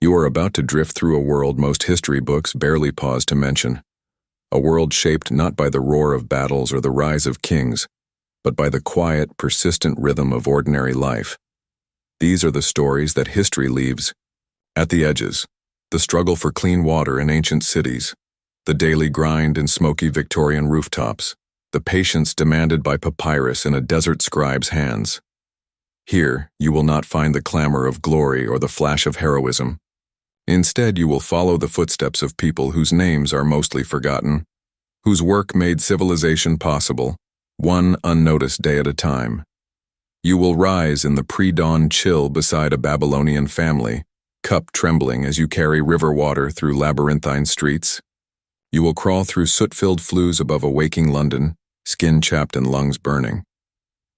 You are about to drift through a world most history books barely pause to mention. A world shaped not by the roar of battles or the rise of kings, but by the quiet, persistent rhythm of ordinary life. These are the stories that history leaves at the edges: the struggle for clean water in ancient cities, the daily grind in smoky Victorian rooftops, the patience demanded by papyrus in a desert scribe's hands. Here, you will not find the clamor of glory or the flash of heroism. Instead, you will follow the footsteps of people whose names are mostly forgotten, whose work made civilization possible, one unnoticed day at a time. You will rise in the pre-dawn chill beside a Babylonian family, cup trembling as you carry river water through labyrinthine streets. You will crawl through soot-filled flues above a waking London, skin chapped and lungs burning.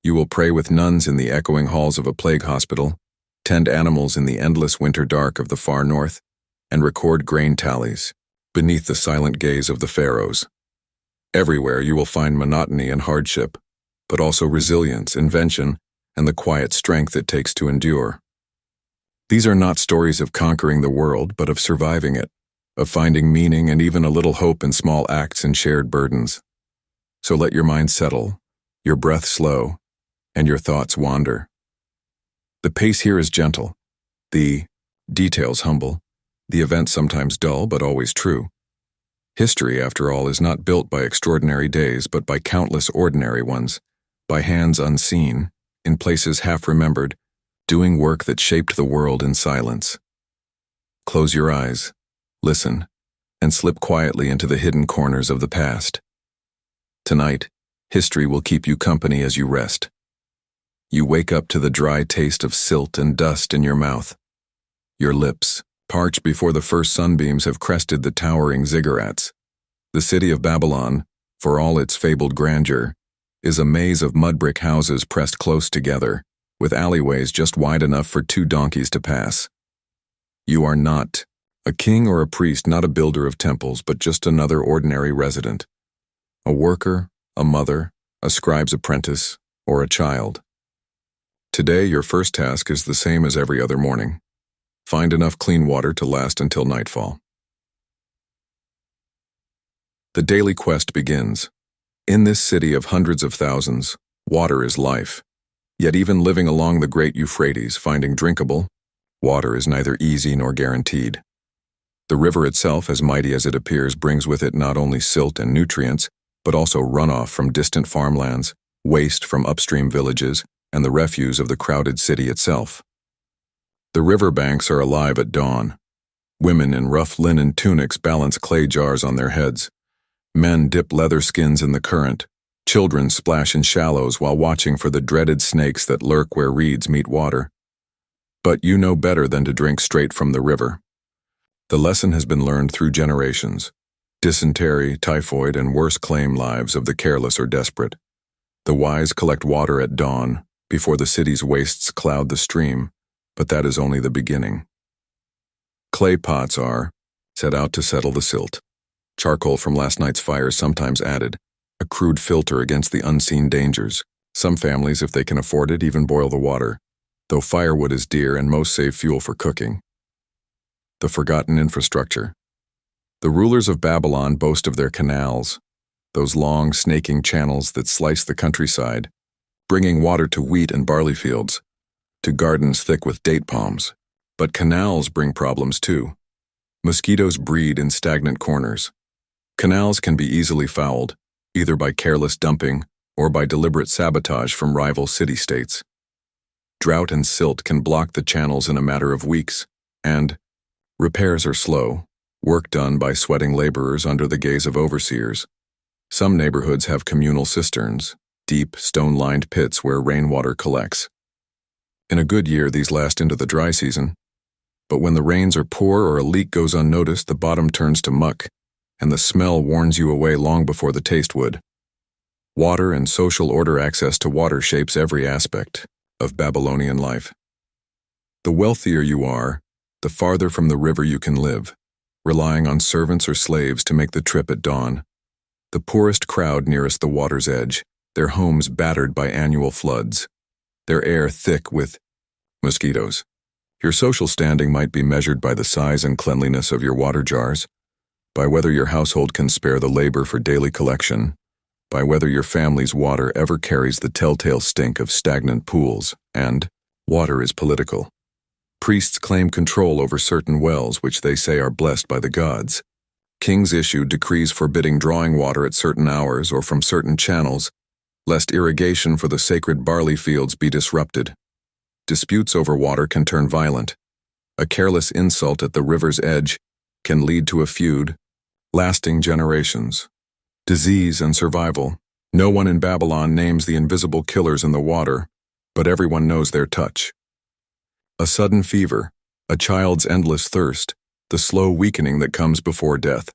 You will pray with nuns in the echoing halls of a plague hospital, tend animals in the endless winter dark of the far north, and record grain tallies beneath the silent gaze of the pharaohs. Everywhere you will find monotony and hardship, but also resilience, invention, and the quiet strength it takes to endure. These are not stories of conquering the world, but of surviving it, of finding meaning and even a little hope in small acts and shared burdens. So let your mind settle, your breath slow, and your thoughts wander. The pace here is gentle, the details humble, the events sometimes dull but always true. History, after all, is not built by extraordinary days but by countless ordinary ones, by hands unseen, in places half-remembered, doing work that shaped the world in silence. Close your eyes, listen, and slip quietly into the hidden corners of the past. Tonight, history will keep you company as you rest. You wake up to the dry taste of silt and dust in your mouth. Your lips, parched before the first sunbeams have crested the towering ziggurats. The city of Babylon, for all its fabled grandeur, is a maze of mud brick houses pressed close together, with alleyways just wide enough for 2 donkeys to pass. You are not a king or a priest, not a builder of temples, but just another ordinary resident. A worker, a mother, a scribe's apprentice, or a child. Today, your first task is the same as every other morning. Find enough clean water to last until nightfall. The daily quest begins. In this city of hundreds of thousands, water is life. Yet even living along the great Euphrates, finding drinkable water is neither easy nor guaranteed. The river itself, as mighty as it appears, brings with it not only silt and nutrients, but also runoff from distant farmlands, waste from upstream villages, and the refuse of the crowded city itself. The river banks are alive at dawn. Women in rough linen tunics balance clay jars on their heads. Men dip leather skins in the current. Children splash in shallows while watching for the dreaded snakes that lurk where reeds meet water. But you know better than to drink straight from the river. The lesson has been learned through generations. Dysentery, typhoid, and worse claim lives of the careless or desperate. The wise collect water at dawn, before the city's wastes cloud the stream, but that is only the beginning. Clay pots are set out to settle the silt. Charcoal from last night's fire sometimes added, a crude filter against the unseen dangers. Some families, if they can afford it, even boil the water, though firewood is dear and most save fuel for cooking. The forgotten infrastructure. The rulers of Babylon boast of their canals, those long, snaking channels that slice the countryside, bringing water to wheat and barley fields, to gardens thick with date palms. But canals bring problems too. Mosquitoes breed in stagnant corners. Canals can be easily fouled, either by careless dumping or by deliberate sabotage from rival city-states. Drought and silt can block the channels in a matter of weeks, and repairs are slow, work done by sweating laborers under the gaze of overseers. Some neighborhoods have communal cisterns, deep, stone-lined pits where rainwater collects. In a good year, these last into the dry season, but when the rains are poor or a leak goes unnoticed, the bottom turns to muck, and the smell warns you away long before the taste would. Water and social order access to water shapes every aspect of Babylonian life. The wealthier you are, the farther from the river you can live, relying on servants or slaves to make the trip at dawn. The poorest crowd nearest the water's edge, their homes battered by annual floods, their air thick with mosquitoes. Your social standing might be measured by the size and cleanliness of your water jars, by whether your household can spare the labor for daily collection, by whether your family's water ever carries the telltale stink of stagnant pools, and water is political. Priests claim control over certain wells which they say are blessed by the gods. Kings issue decrees forbidding drawing water at certain hours or from certain channels, lest irrigation for the sacred barley fields be disrupted. Disputes over water can turn violent. A careless insult at the river's edge can lead to a feud, lasting generations. Disease and survival. No one in Babylon names the invisible killers in the water, but everyone knows their touch. A sudden fever, a child's endless thirst, the slow weakening that comes before death.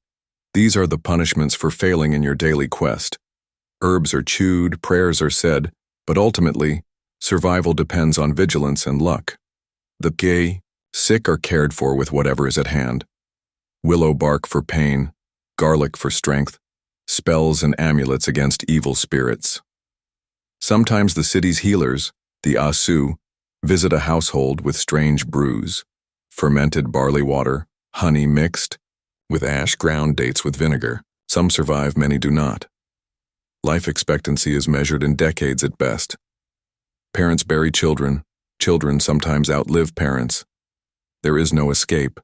These are the punishments for failing in your daily quest. Herbs are chewed, prayers are said, but ultimately, survival depends on vigilance and luck. The sick are cared for with whatever is at hand. Willow bark for pain, garlic for strength, spells and amulets against evil spirits. Sometimes the city's healers, the Asu, visit a household with strange brews, fermented barley water, honey mixed, with ash ground dates with vinegar. Some survive, many do not. Life expectancy is measured in decades at best. Parents bury children, children sometimes outlive parents. There is no escape,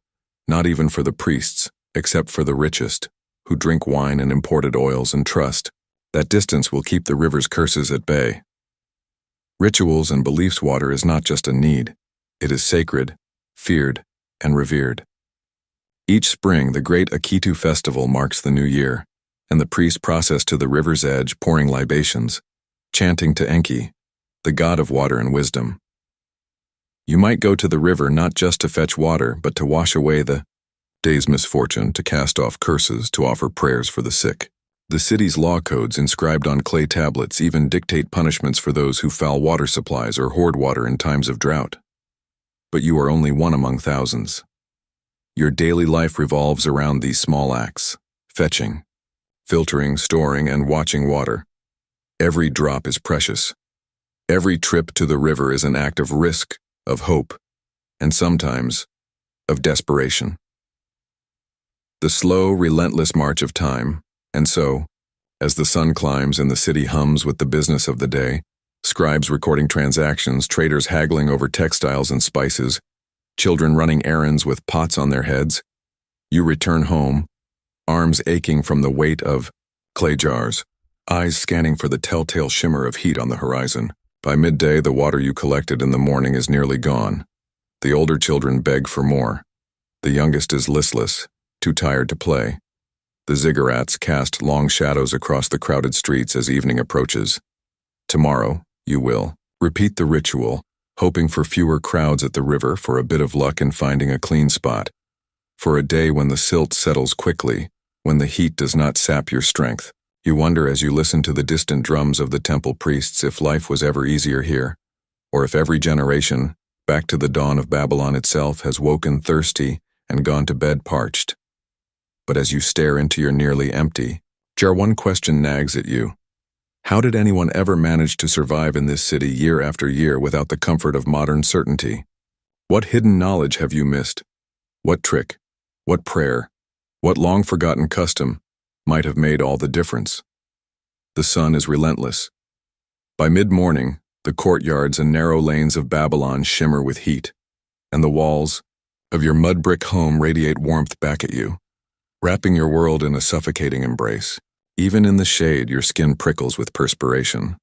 not even for the priests, except for the richest, who drink wine and imported oils and trust that distance will keep the river's curses at bay. Rituals and beliefs. Water is not just a need, it is sacred, feared, and revered. Each spring, the great Akitu festival marks the new year, and the priests process to the river's edge, pouring libations, chanting to Enki, the god of water and wisdom. You might go to the river not just to fetch water, but to wash away the day's misfortune, to cast off curses, to offer prayers for the sick. The city's law codes inscribed on clay tablets even dictate punishments for those who foul water supplies or hoard water in times of drought. But you are only one among thousands. Your daily life revolves around these small acts: fetching, filtering, storing, and watching water. Every drop is precious. Every trip to the river is an act of risk, of hope, and sometimes of desperation. The slow, relentless march of time. And so, as the sun climbs and the city hums with the business of the day, scribes recording transactions, traders haggling over textiles and spices, children running errands with pots on their heads, you return home, arms aching from the weight of clay jars, eyes scanning for the telltale shimmer of heat on the horizon. By midday, the water you collected in the morning is nearly gone. The older children beg for more. The youngest is listless, too tired to play. The ziggurats cast long shadows across the crowded streets as evening approaches. Tomorrow, you will repeat the ritual, hoping for fewer crowds at the river, for a bit of luck in finding a clean spot, for a day when the silt settles quickly, when the heat does not sap your strength. You wonder as you listen to the distant drums of the temple priests if life was ever easier here, or if every generation, back to the dawn of Babylon itself, has woken thirsty and gone to bed parched. But as you stare into your nearly empty jar, one question nags at you. How did anyone ever manage to survive in this city year after year without the comfort of modern certainty? What hidden knowledge have you missed? What trick, what prayer, what long-forgotten custom might have made all the difference? The sun is relentless. By mid-morning, the courtyards and narrow lanes of Babylon shimmer with heat, and the walls of your mud-brick home radiate warmth back at you, wrapping your world in a suffocating embrace. Even in the shade, your skin prickles with perspiration.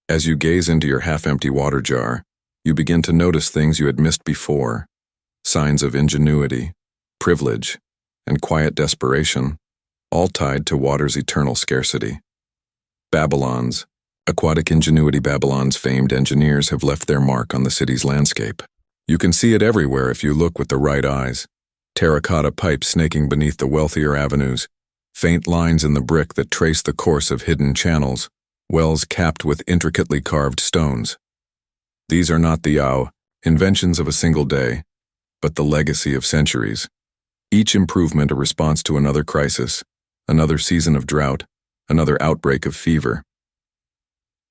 As you gaze into your half-empty water jar, you begin to notice things you had missed before, signs of ingenuity, privilege, and quiet desperation, all tied to water's eternal scarcity. Babylon's aquatic ingenuity. Babylon's famed engineers have left their mark on the city's landscape. You can see it everywhere if you look with the right eyes. Terracotta pipes snaking beneath the wealthier avenues, faint lines in the brick that trace the course of hidden channels, wells capped with intricately carved stones. These are not the inventions of a single day, but the legacy of centuries. Each improvement a response to another crisis, another season of drought, another outbreak of fever.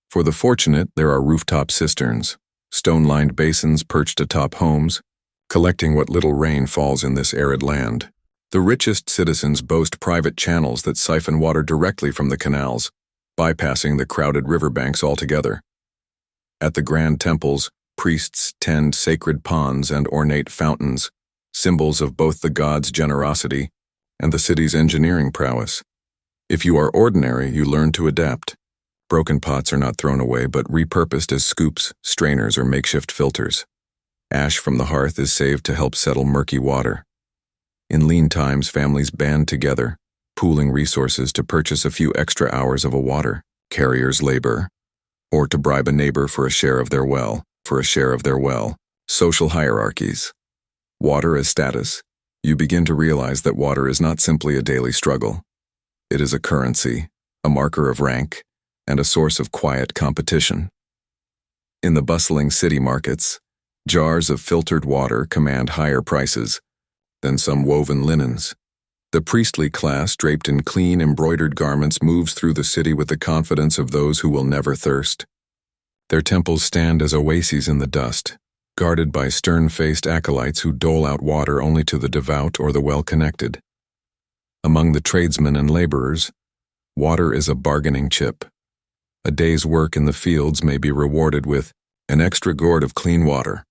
For the fortunate, there are rooftop cisterns, stone-lined basins perched atop homes, collecting what little rain falls in this arid land. The richest citizens boast private channels that siphon water directly from the canals, bypassing the crowded riverbanks altogether. At the grand temples, priests tend sacred ponds and ornate fountains, symbols of both the gods' generosity and the city's engineering prowess. If you are ordinary, you learn to adapt. Broken pots are not thrown away but repurposed as scoops, strainers, or makeshift filters. Ash from the hearth is saved to help settle murky water. In lean times, families band together, pooling resources to purchase a few extra hours of a water carrier's labor, or to bribe a neighbor for a share of their well. Social hierarchies. Water as status. You begin to realize that water is not simply a daily struggle. It is a currency, a marker of rank, and a source of quiet competition. In the bustling city markets, jars of filtered water command higher prices than some woven linens. The priestly class, draped in clean, embroidered garments, moves through the city with the confidence of those who will never thirst. Their temples stand as oases in the dust, guarded by stern-faced acolytes who dole out water only to the devout or the well-connected. Among the tradesmen and laborers, water is a bargaining chip. A day's work in the fields may be rewarded with an extra gourd of clean water.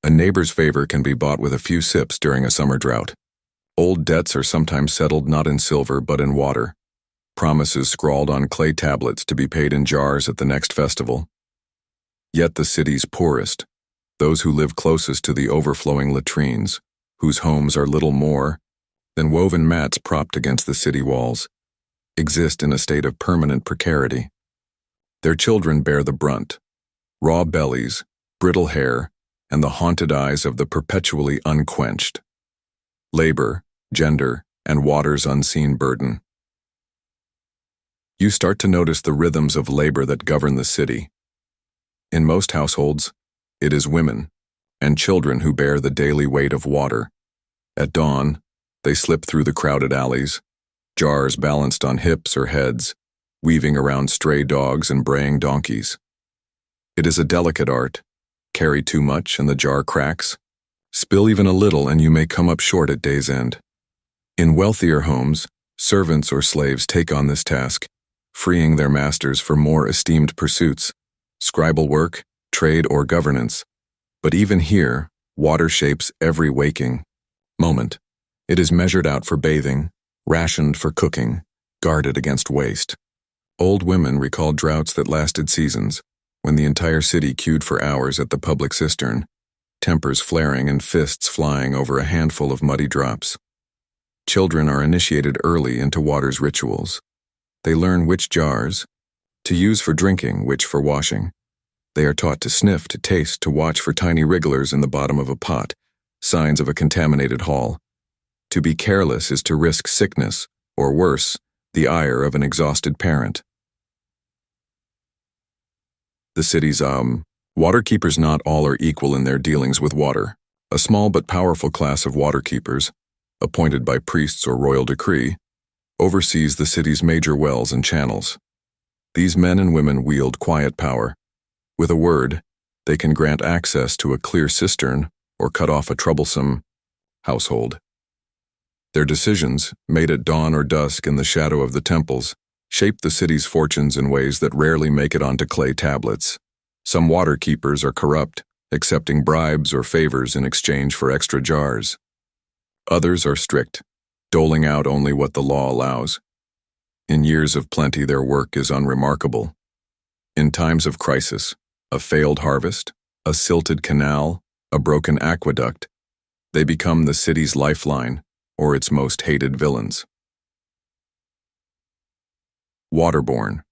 A neighbor's favor can be bought with a few sips during a summer drought. Old debts are sometimes settled not in silver but in water. Promises scrawled on clay tablets to be paid in jars at the next festival. Yet the city's poorest, those who live closest to the overflowing latrines, whose homes are little more than woven mats propped against the city walls, exist in a state of permanent precarity. Their children bear the brunt: raw bellies, brittle hair, and the haunted eyes of the perpetually unquenched. Labor, gender, and water's unseen burden. You start to notice the rhythms of labor that govern the city. In most households, it is women and children who bear the daily weight of water. At dawn, they slip through the crowded alleys, jars balanced on hips or heads, weaving around stray dogs and braying donkeys. It is a delicate art. Carry too much and the jar cracks. Spill even a little and you may come up short at day's end. In wealthier homes, servants or slaves take on this task, freeing their masters for more esteemed pursuits, scribal work, trade, or governance. But even here, water shapes every waking moment. It is measured out for bathing, rationed for cooking, guarded against waste. Old women recall droughts that lasted seasons, when the entire city queued for hours at the public cistern, tempers flaring and fists flying over a handful of muddy drops. Children are initiated early into water's rituals. They learn which jars to use for drinking, which for washing. They are taught to sniff, to taste, to watch for tiny wrigglers in the bottom of a pot, signs of a contaminated hall. To be careless is to risk sickness, or worse, the ire of an exhausted parent. The city's waterkeepers. Not all are equal in their dealings with water. A small but powerful class of waterkeepers, appointed by priests or royal decree, oversees the city's major wells and channels. These men and women wield quiet power. With a word, they can grant access to a clear cistern or cut off a troublesome household. Their decisions, made at dawn or dusk in the shadow of the temples, shape the city's fortunes in ways that rarely make it onto clay tablets. Some waterkeepers are corrupt, accepting bribes or favors in exchange for extra jars. Others are strict, doling out only what the law allows. In years of plenty, their work is unremarkable. In times of crisis, a failed harvest, a silted canal, a broken aqueduct, they become the city's lifeline or its most hated villains. Waterborne.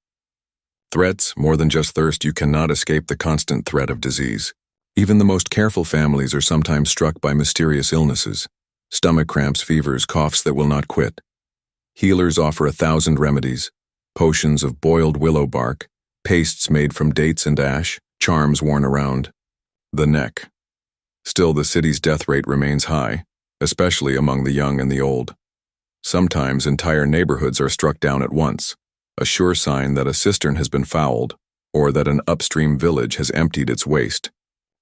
Threats, more than just thirst. You cannot escape the constant threat of disease. Even the most careful families are sometimes struck by mysterious illnesses: stomach cramps, fevers, coughs that will not quit. Healers offer 1,000 remedies: potions of boiled willow bark, pastes made from dates and ash, charms worn around the neck. Still, the city's death rate remains high, especially among the young and the old. Sometimes entire neighborhoods are struck down at once, a sure sign that a cistern has been fouled or that an upstream village has emptied its waste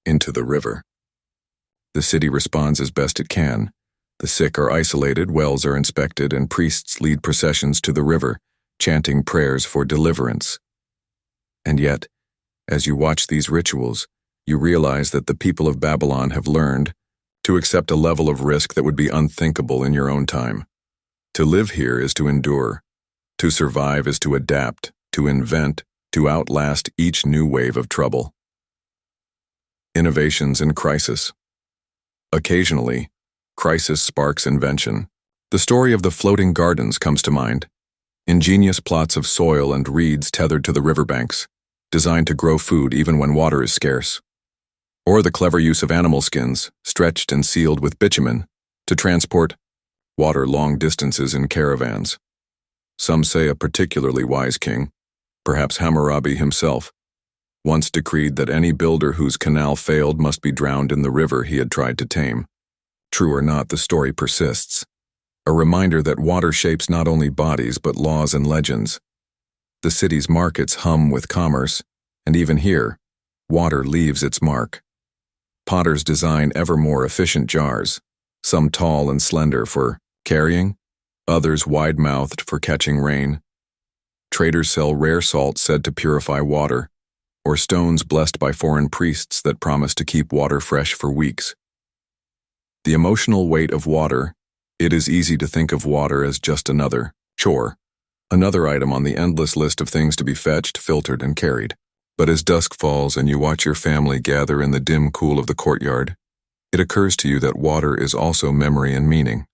into the river. The city responds as best it can. The sick are isolated, wells are inspected, and priests lead processions to the river, chanting prayers for deliverance. And yet, as you watch these rituals, you realize that the people of Babylon have learned to accept a level of risk that would be unthinkable in your own time. To live here is to endure. To survive is to adapt, to invent, to outlast each new wave of trouble. Innovations in crisis. Occasionally, crisis sparks invention. The story of the floating gardens comes to mind. Ingenious plots of soil and reeds tethered to the riverbanks, designed to grow food even when water is scarce. Or the clever use of animal skins, stretched and sealed with bitumen, to transport water long distances in caravans. Some say a particularly wise king, perhaps Hammurabi himself, once decreed that any builder whose canal failed must be drowned in the river he had tried to tame. True or not, the story persists. A reminder that water shapes not only bodies but laws and legends. The city's markets hum with commerce, and even here, water leaves its mark. Potters design ever more efficient jars, some tall and slender for carrying, others wide-mouthed for catching rain. Traders sell rare salt said to purify water, or stones blessed by foreign priests that promise to keep water fresh for weeks. The emotional weight of water. It is easy to think of water as just another chore, another item on the endless list of things to be fetched, filtered, and carried. But as dusk falls and you watch your family gather in the dim cool of the courtyard, it occurs to you that water is also memory and meaning.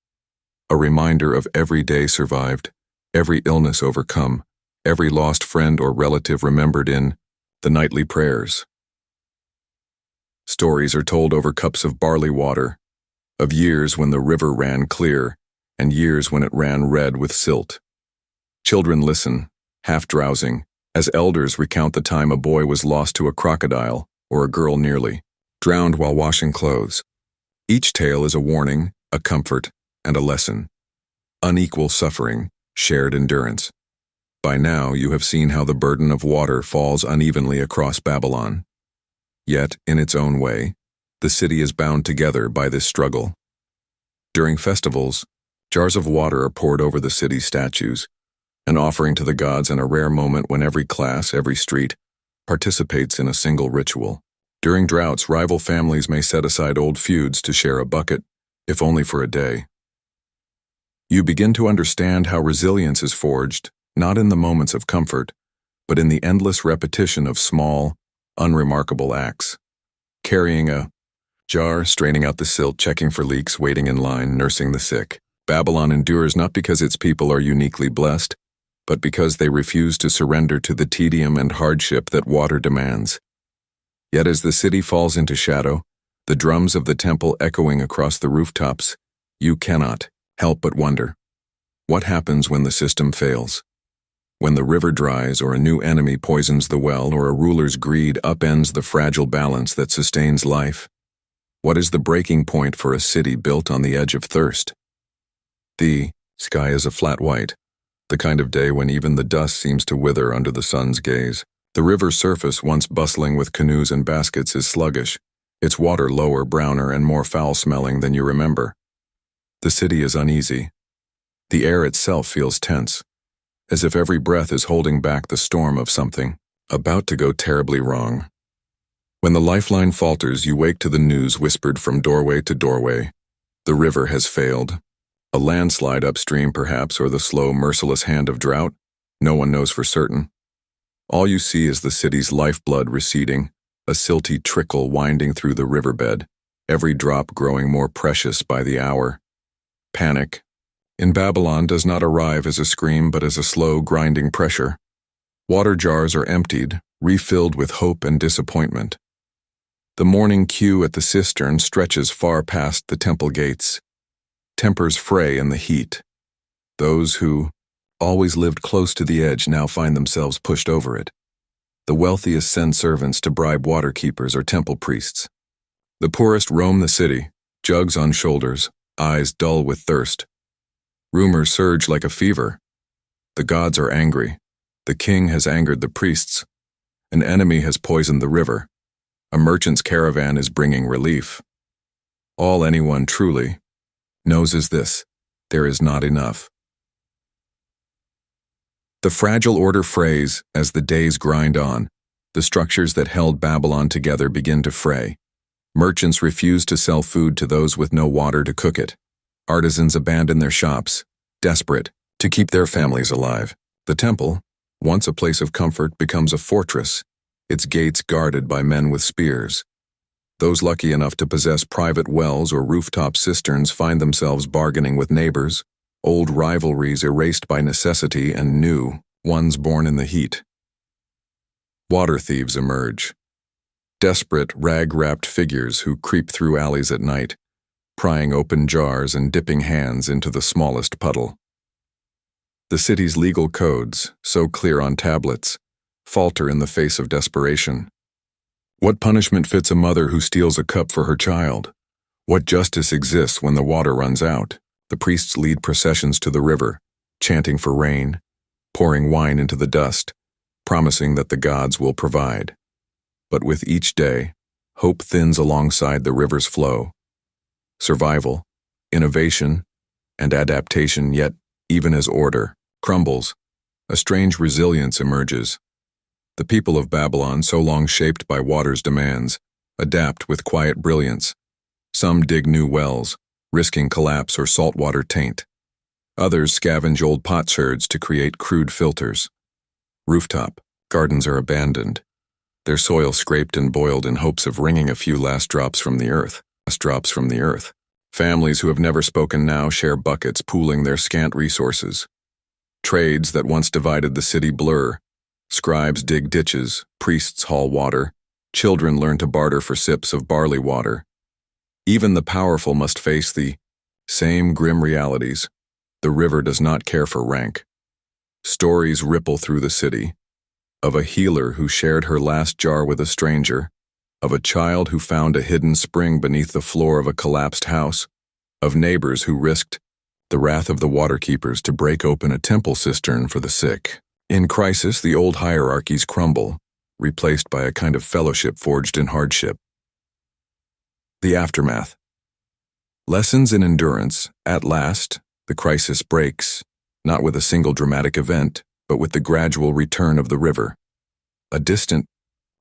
A reminder of every day survived, every illness overcome, every lost friend or relative remembered in the nightly prayers. Stories are told over cups of barley water, of years when the river ran clear, and years when it ran red with silt. Children listen, half drowsing, as elders recount the time a boy was lost to a crocodile, or a girl nearly drowned while washing clothes. Each tale is a warning, a comfort, and a lesson. Unequal suffering, shared endurance. By now you have seen how the burden of water falls unevenly across Babylon. Yet, in its own way, the city is bound together by this struggle. During festivals, jars of water are poured over the city's statues, an offering to the gods in a rare moment when every class, every street, participates in a single ritual. During droughts, rival families may set aside old feuds to share a bucket, if only for a day. You begin to understand how resilience is forged, not in the moments of comfort, but in the endless repetition of small, unremarkable acts. Carrying a jar, straining out the silt, checking for leaks, waiting in line, nursing the sick. Babylon endures not because its people are uniquely blessed, but because they refuse to surrender to the tedium and hardship that water demands. Yet as the city falls into shadow, the drums of the temple echoing across the rooftops, you cannot help but wonder, what happens when the system fails? When the river dries, or a new enemy poisons the well, or a ruler's greed upends the fragile balance that sustains life? What is the breaking point for a city built on the edge of thirst? The sky is a flat white, the kind of day when even the dust seems to wither under the sun's gaze. The river's surface, once bustling with canoes and baskets, is sluggish, its water lower, browner, and more foul-smelling than you remember. The city is uneasy. The air itself feels tense, as if every breath is holding back the storm of something about to go terribly wrong. When the lifeline falters, you wake to the news whispered from doorway to doorway. The river has failed. A landslide upstream, perhaps, or the slow, merciless hand of drought. No one knows for certain. All you see is the city's lifeblood receding, a silty trickle winding through the riverbed, every drop growing more precious by the hour. Panic in Babylon does not arrive as a scream but as a slow, grinding pressure. Water jars are emptied, refilled with hope and disappointment. The morning queue at the cistern stretches far past the temple gates. Tempers fray in the heat. Those who always lived close to the edge now find themselves pushed over it. The wealthiest send servants to bribe water keepers or temple priests. The poorest roam the city, jugs on shoulders, eyes dull with thirst. Rumors surge like a fever. The gods are angry. The king has angered the priests. An enemy has poisoned the river. A merchant's caravan is bringing relief. All anyone truly knows is this: there is not enough. The fragile order phrase, as the days grind on, the structures that held Babylon together begin to fray. Merchants refuse to sell food to those with no water to cook it. Artisans abandon their shops, desperate to keep their families alive. The temple, once a place of comfort, becomes a fortress, its gates guarded by men with spears. Those lucky enough to possess private wells or rooftop cisterns find themselves bargaining with neighbors, old rivalries erased by necessity and new ones born in the heat. Water thieves emerge. Desperate, rag-wrapped figures who creep through alleys at night, prying open jars and dipping hands into the smallest puddle. The city's legal codes, so clear on tablets, falter in the face of desperation. What punishment fits a mother who steals a cup for her child? What justice exists when the water runs out? The priests lead processions to the river, chanting for rain, pouring wine into the dust, promising that the gods will provide. But with each day, hope thins alongside the river's flow. Survival, innovation, and adaptation, yet even as order crumbles, a strange resilience emerges. The people of Babylon, so long shaped by water's demands, adapt with quiet brilliance. Some dig new wells, risking collapse or saltwater taint. Others scavenge old potsherds to create crude filters. Rooftop gardens are abandoned, their soil scraped and boiled in hopes of wringing a few last drops from the earth. Families who have never spoken now share buckets, pooling their scant resources. Trades that once divided the city blur. Scribes dig ditches, priests haul water, children learn to barter for sips of barley water. Even the powerful must face the same grim realities. The river does not care for rank. Stories ripple through the city, of a healer who shared her last jar with a stranger, of a child who found a hidden spring beneath the floor of a collapsed house, of neighbors who risked the wrath of the waterkeepers to break open a temple cistern for the sick. In crisis, the old hierarchies crumble, replaced by a kind of fellowship forged in hardship. The aftermath. Lessons in endurance. At last, the crisis breaks, not with a single dramatic event, but with the gradual return of the river. A distant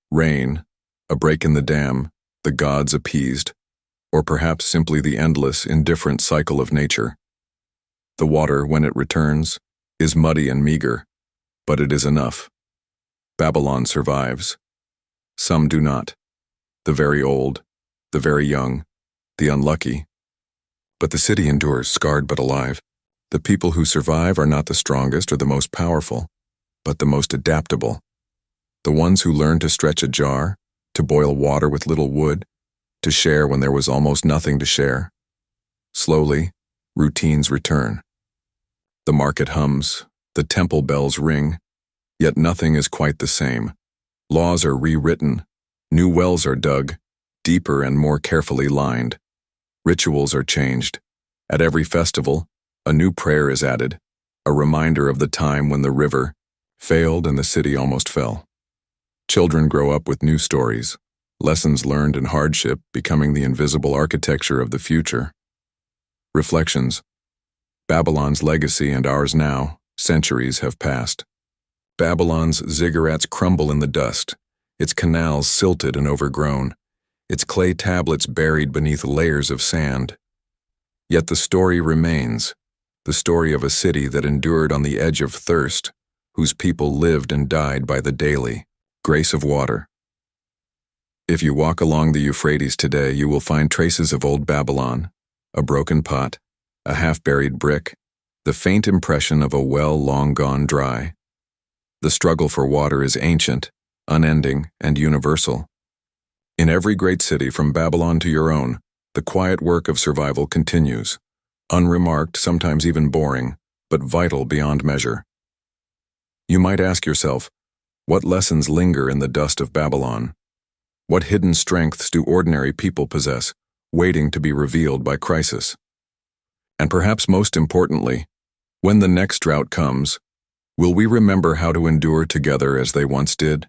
rain, a break in the dam, the gods appeased, or perhaps simply the endless, indifferent cycle of nature. The water, when it returns, is muddy and meager, but it is enough. Babylon survives. Some do not. The very old, the very young, the unlucky. But the city endures, scarred but alive. The people who survive are not the strongest or the most powerful, but the most adaptable. The ones who learn to stretch a jar, to boil water with little wood, to share when there was almost nothing to share. Slowly, routines return. The market hums, the temple bells ring, yet nothing is quite the same. Laws are rewritten, new wells are dug, deeper and more carefully lined. Rituals are changed. At every festival, a new prayer is added, a reminder of the time when the river failed and the city almost fell. Children grow up with new stories, lessons learned in hardship becoming the invisible architecture of the future. Reflections. Babylon's legacy and ours now, centuries have passed. Babylon's ziggurats crumble in the dust, its canals silted and overgrown, its clay tablets buried beneath layers of sand. Yet the story remains, the story of a city that endured on the edge of thirst, whose people lived and died by the daily grace of water. If you walk along the Euphrates today, you will find traces of old Babylon, a broken pot, a half-buried brick, the faint impression of a well long gone dry. The struggle for water is ancient, unending, and universal. In every great city, from Babylon to your own, the quiet work of survival continues, unremarked, sometimes even boring, but vital beyond measure. You might ask yourself, what lessons linger in the dust of Babylon? What hidden strengths do ordinary people possess, waiting to be revealed by crisis? And perhaps most importantly, when the next drought comes, will we remember how to endure together as they once did?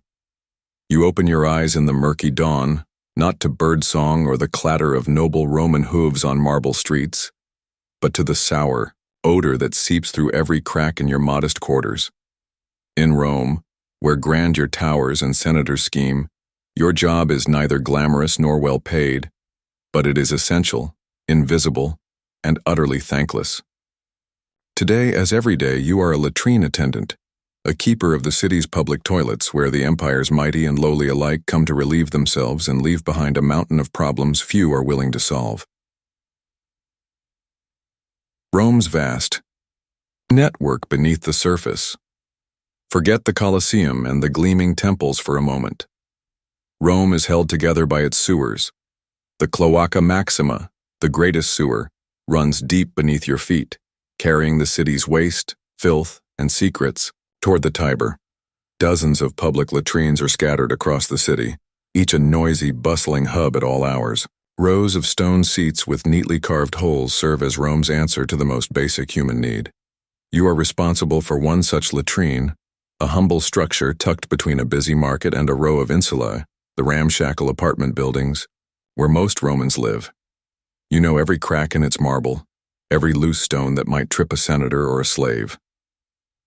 You open your eyes in the murky dawn, not to birdsong or the clatter of noble Roman hooves on marble streets, but to the sour odor that seeps through every crack in your modest quarters. In Rome, where grandeur towers and senators scheme, your job is neither glamorous nor well paid, but it is essential, invisible, and utterly thankless. Today, as every day, you are a latrine attendant, a keeper of the city's public toilets where the empire's mighty and lowly alike come to relieve themselves and leave behind a mountain of problems few are willing to solve. Rome's vast network beneath the surface. Forget the Colosseum and the gleaming temples for a moment. Rome is held together by its sewers. The Cloaca Maxima, the greatest sewer, runs deep beneath your feet, carrying the city's waste, filth, and secrets toward the Tiber. Dozens of public latrines are scattered across the city, each a noisy, bustling hub at all hours. Rows of stone seats with neatly carved holes serve as Rome's answer to the most basic human need. You are responsible for one such latrine, a humble structure tucked between a busy market and a row of insulae, the ramshackle apartment buildings, where most Romans live. You know every crack in its marble, every loose stone that might trip a senator or a slave.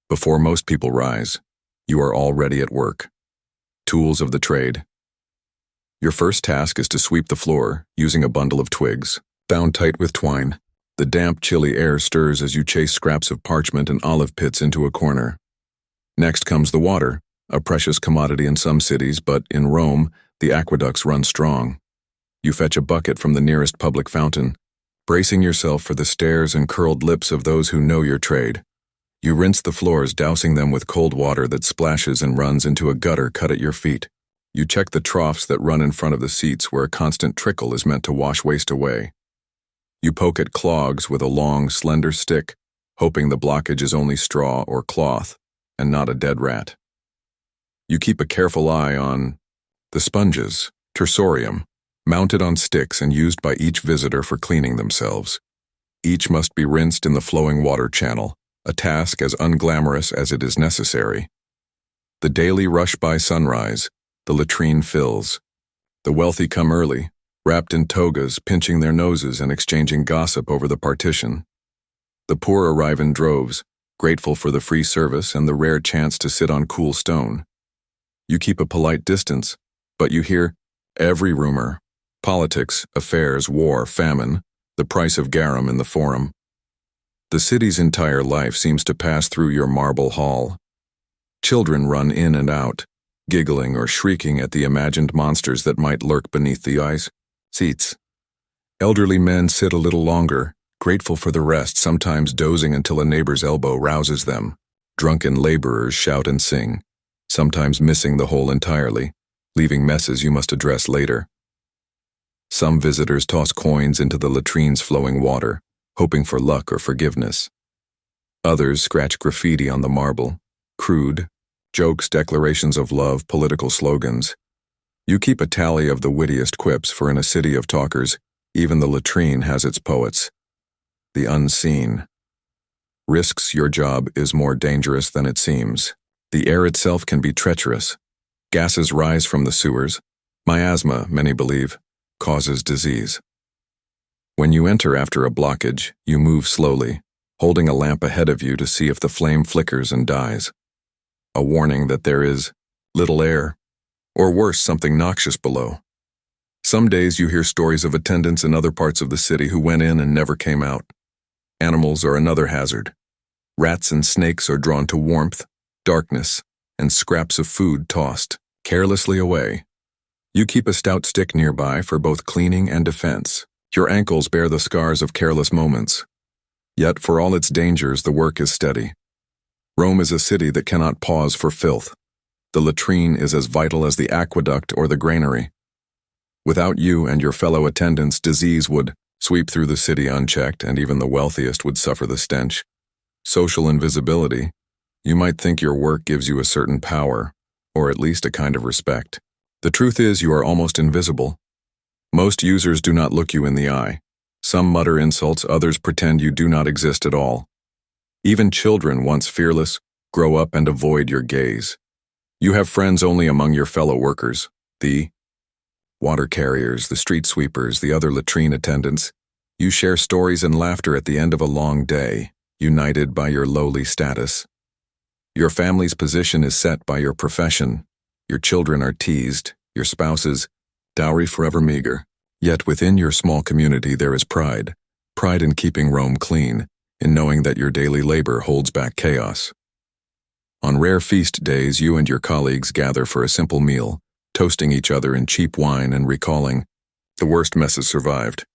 Before most people rise, you are already at work. Tools of the trade. Your first task is to sweep the floor, using a bundle of twigs, bound tight with twine. The damp, chilly air stirs as you chase scraps of parchment and olive pits into a corner. Next comes the water, a precious commodity in some cities, but in Rome, the aqueducts run strong. You fetch a bucket from the nearest public fountain, bracing yourself for the stares and curled lips of those who know your trade. You rinse the floors, dousing them with cold water that splashes and runs into a gutter cut at your feet. You check the troughs that run in front of the seats where a constant trickle is meant to wash waste away. You poke at clogs with a long, slender stick, hoping the blockage is only straw or cloth, and not a dead rat. You keep a careful eye on the sponges, tersorium, mounted on sticks and used by each visitor for cleaning themselves. Each must be rinsed in the flowing water channel, a task as unglamorous as it is necessary. The daily rush by sunrise, the latrine fills. The wealthy come early, wrapped in togas, pinching their noses and exchanging gossip over the partition. The poor arrive in droves, grateful for the free service and the rare chance to sit on cool stone. You keep a polite distance, but you hear every rumor: politics, affairs, war, famine, the price of garum in the forum. The city's entire life seems to pass through your marble hall. Children run in and out, giggling or shrieking at the imagined monsters that might lurk beneath the ice seats. Elderly men sit a little longer, grateful for the rest, sometimes dozing until a neighbor's elbow rouses them. Drunken laborers shout and sing, sometimes missing the hole entirely, leaving messes you must address later. Some visitors toss coins into the latrine's flowing water, hoping for luck or forgiveness. Others scratch graffiti on the marble, crude, jokes, declarations of love, political slogans. You keep a tally of the wittiest quips, for in a city of talkers, even the latrine has its poets. The unseen. Risks your job is more dangerous than it seems. The air itself can be treacherous. Gases rise from the sewers. Miasma, many believe, causes disease. When you enter after a blockage, you move slowly, holding a lamp ahead of you to see if the flame flickers and dies. A warning that there is little air, or worse, something noxious below. Some days you hear stories of attendants in other parts of the city who went in and never came out. Animals are another hazard. Rats and snakes are drawn to warmth, darkness, and scraps of food tossed carelessly away. You keep a stout stick nearby for both cleaning and defense. Your ankles bear the scars of careless moments. Yet for all its dangers, the work is steady. Rome is a city that cannot pause for filth. The latrine is as vital as the aqueduct or the granary. Without you and your fellow attendants, disease would sweep through the city unchecked, and even the wealthiest would suffer the stench. Social invisibility. You might think your work gives you a certain power, or at least a kind of respect. The truth is, you are almost invisible. Most users do not look you in the eye. Some mutter insults, others pretend you do not exist at all. Even children, once fearless, grow up and avoid your gaze. You have friends only among your fellow workers, the water carriers, the street sweepers, the other latrine attendants. You share stories and laughter at the end of a long day, united by your lowly status. Your family's position is set by your profession. Your children are teased, your spouse's dowry forever meager. Yet within your small community there is pride. Pride in keeping Rome clean, in knowing that your daily labor holds back chaos. On rare feast days, you and your colleagues gather for a simple meal, toasting each other in cheap wine and recalling, the worst messes survived.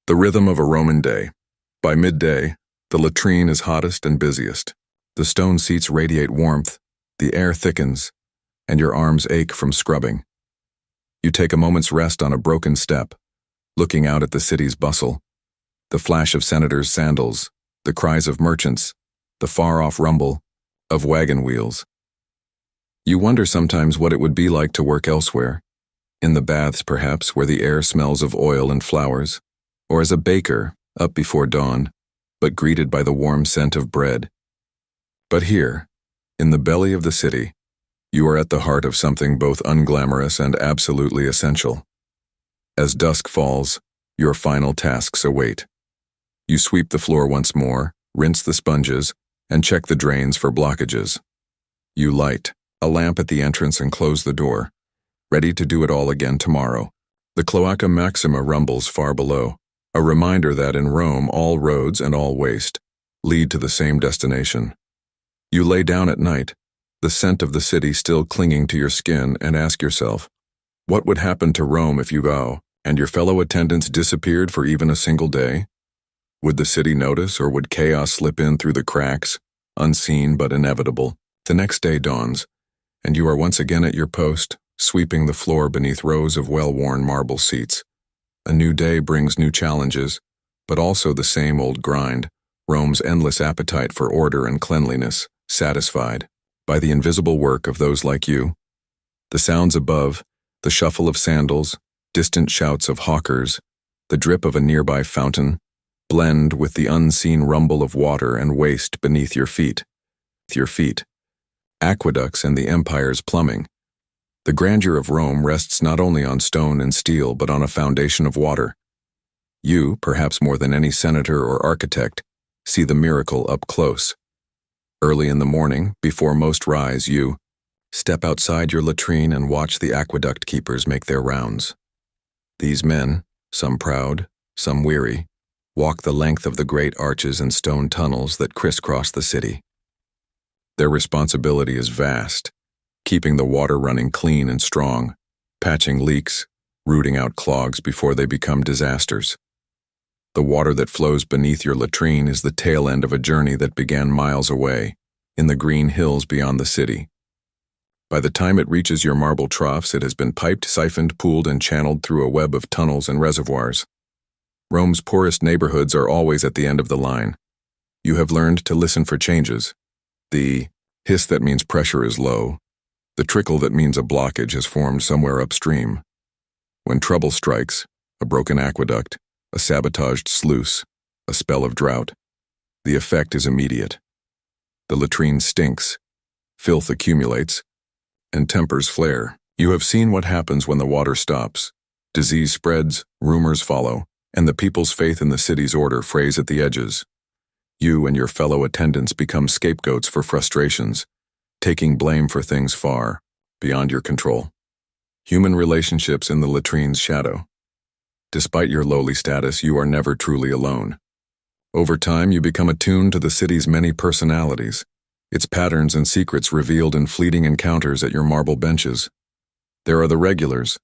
The rhythm of a Roman day. By midday, the latrine is hottest and busiest. The stone seats radiate warmth, the air thickens, and your arms ache from scrubbing. You take a moment's rest on a broken step, looking out at the city's bustle, the flash of senators' sandals, the cries of merchants, the far-off rumble of wagon wheels. You wonder sometimes what it would be like to work elsewhere, in the baths perhaps, where the air smells of oil and flowers, or as a baker, up before dawn, but greeted by the warm scent of bread. But here, in the belly of the city, you are at the heart of something both unglamorous and absolutely essential. As dusk falls, your final tasks await. You sweep the floor once more, rinse the sponges, and check the drains for blockages. You light a lamp at the entrance and close the door, ready to do it all again tomorrow. The Cloaca Maxima rumbles far below, a reminder that in Rome all roads and all waste lead to the same destination. You lay down at night, the scent of the city still clinging to your skin, and ask yourself, what would happen to Rome if you go, and your fellow attendants disappeared for even a single day? Would the city notice, or would chaos slip in through the cracks, unseen but inevitable? The next day dawns, and you are once again at your post, sweeping the floor beneath rows of well-worn marble seats. A new day brings new challenges, but also the same old grind, Rome's endless appetite for order and cleanliness, satisfied by the invisible work of those like you. The sounds above, the shuffle of sandals, distant shouts of hawkers, the drip of a nearby fountain, blend with the unseen rumble of water and waste beneath your feet. Aqueducts and the empire's plumbing. The grandeur of Rome rests not only on stone and steel, but on a foundation of water. You, perhaps more than any senator or architect, see the miracle up close. Early in the morning, before most rise, you step outside your latrine and watch the aqueduct keepers make their rounds. These men, some proud, some weary, walk the length of the great arches and stone tunnels that crisscross the city. Their responsibility is vast, keeping the water running clean and strong, patching leaks, rooting out clogs before they become disasters. The water that flows beneath your latrine is the tail end of a journey that began miles away, in the green hills beyond the city. By the time it reaches your marble troughs, it has been piped, siphoned, pooled, and channeled through a web of tunnels and reservoirs. Rome's poorest neighborhoods are always at the end of the line. You have learned to listen for changes. The hiss that means pressure is low, the trickle that means a blockage has formed somewhere upstream. When trouble strikes, a broken aqueduct, a sabotaged sluice, a spell of drought, the effect is immediate. The latrine stinks, filth accumulates, and tempers flare. You have seen what happens when the water stops. Disease spreads, rumors follow, and the people's faith in the city's order frays at the edges. You and your fellow attendants become scapegoats for frustrations, taking blame for things far beyond your control. Human relationships in the latrine's shadow. Despite your lowly status, you are never truly alone. Over time, you become attuned to the city's many personalities, its patterns and secrets revealed in fleeting encounters at your marble benches. There are the regulars,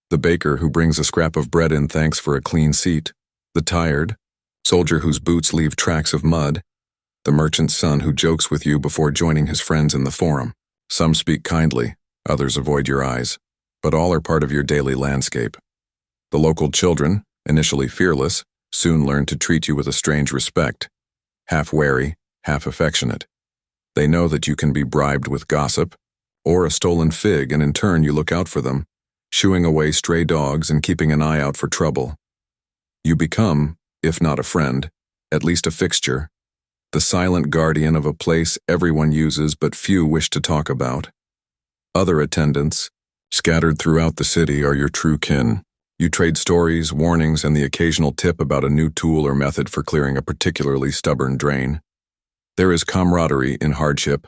the baker who brings a scrap of bread in thanks for a clean seat, the tired soldier whose boots leave tracks of mud, the merchant's son who jokes with you before joining his friends in the forum. Some speak kindly, others avoid your eyes, but all are part of your daily landscape. The local children, initially fearless, soon learn to treat you with a strange respect, half wary, half affectionate. They know that you can be bribed with gossip, or a stolen fig, and in turn you look out for them, shooing away stray dogs and keeping an eye out for trouble. You become, if not a friend, at least a fixture, the silent guardian of a place everyone uses but few wish to talk about. Other attendants, Scattered throughout the city are your true kin. You trade stories, warnings, and the occasional tip about a new tool or method for clearing a particularly stubborn drain. There is camaraderie in hardship,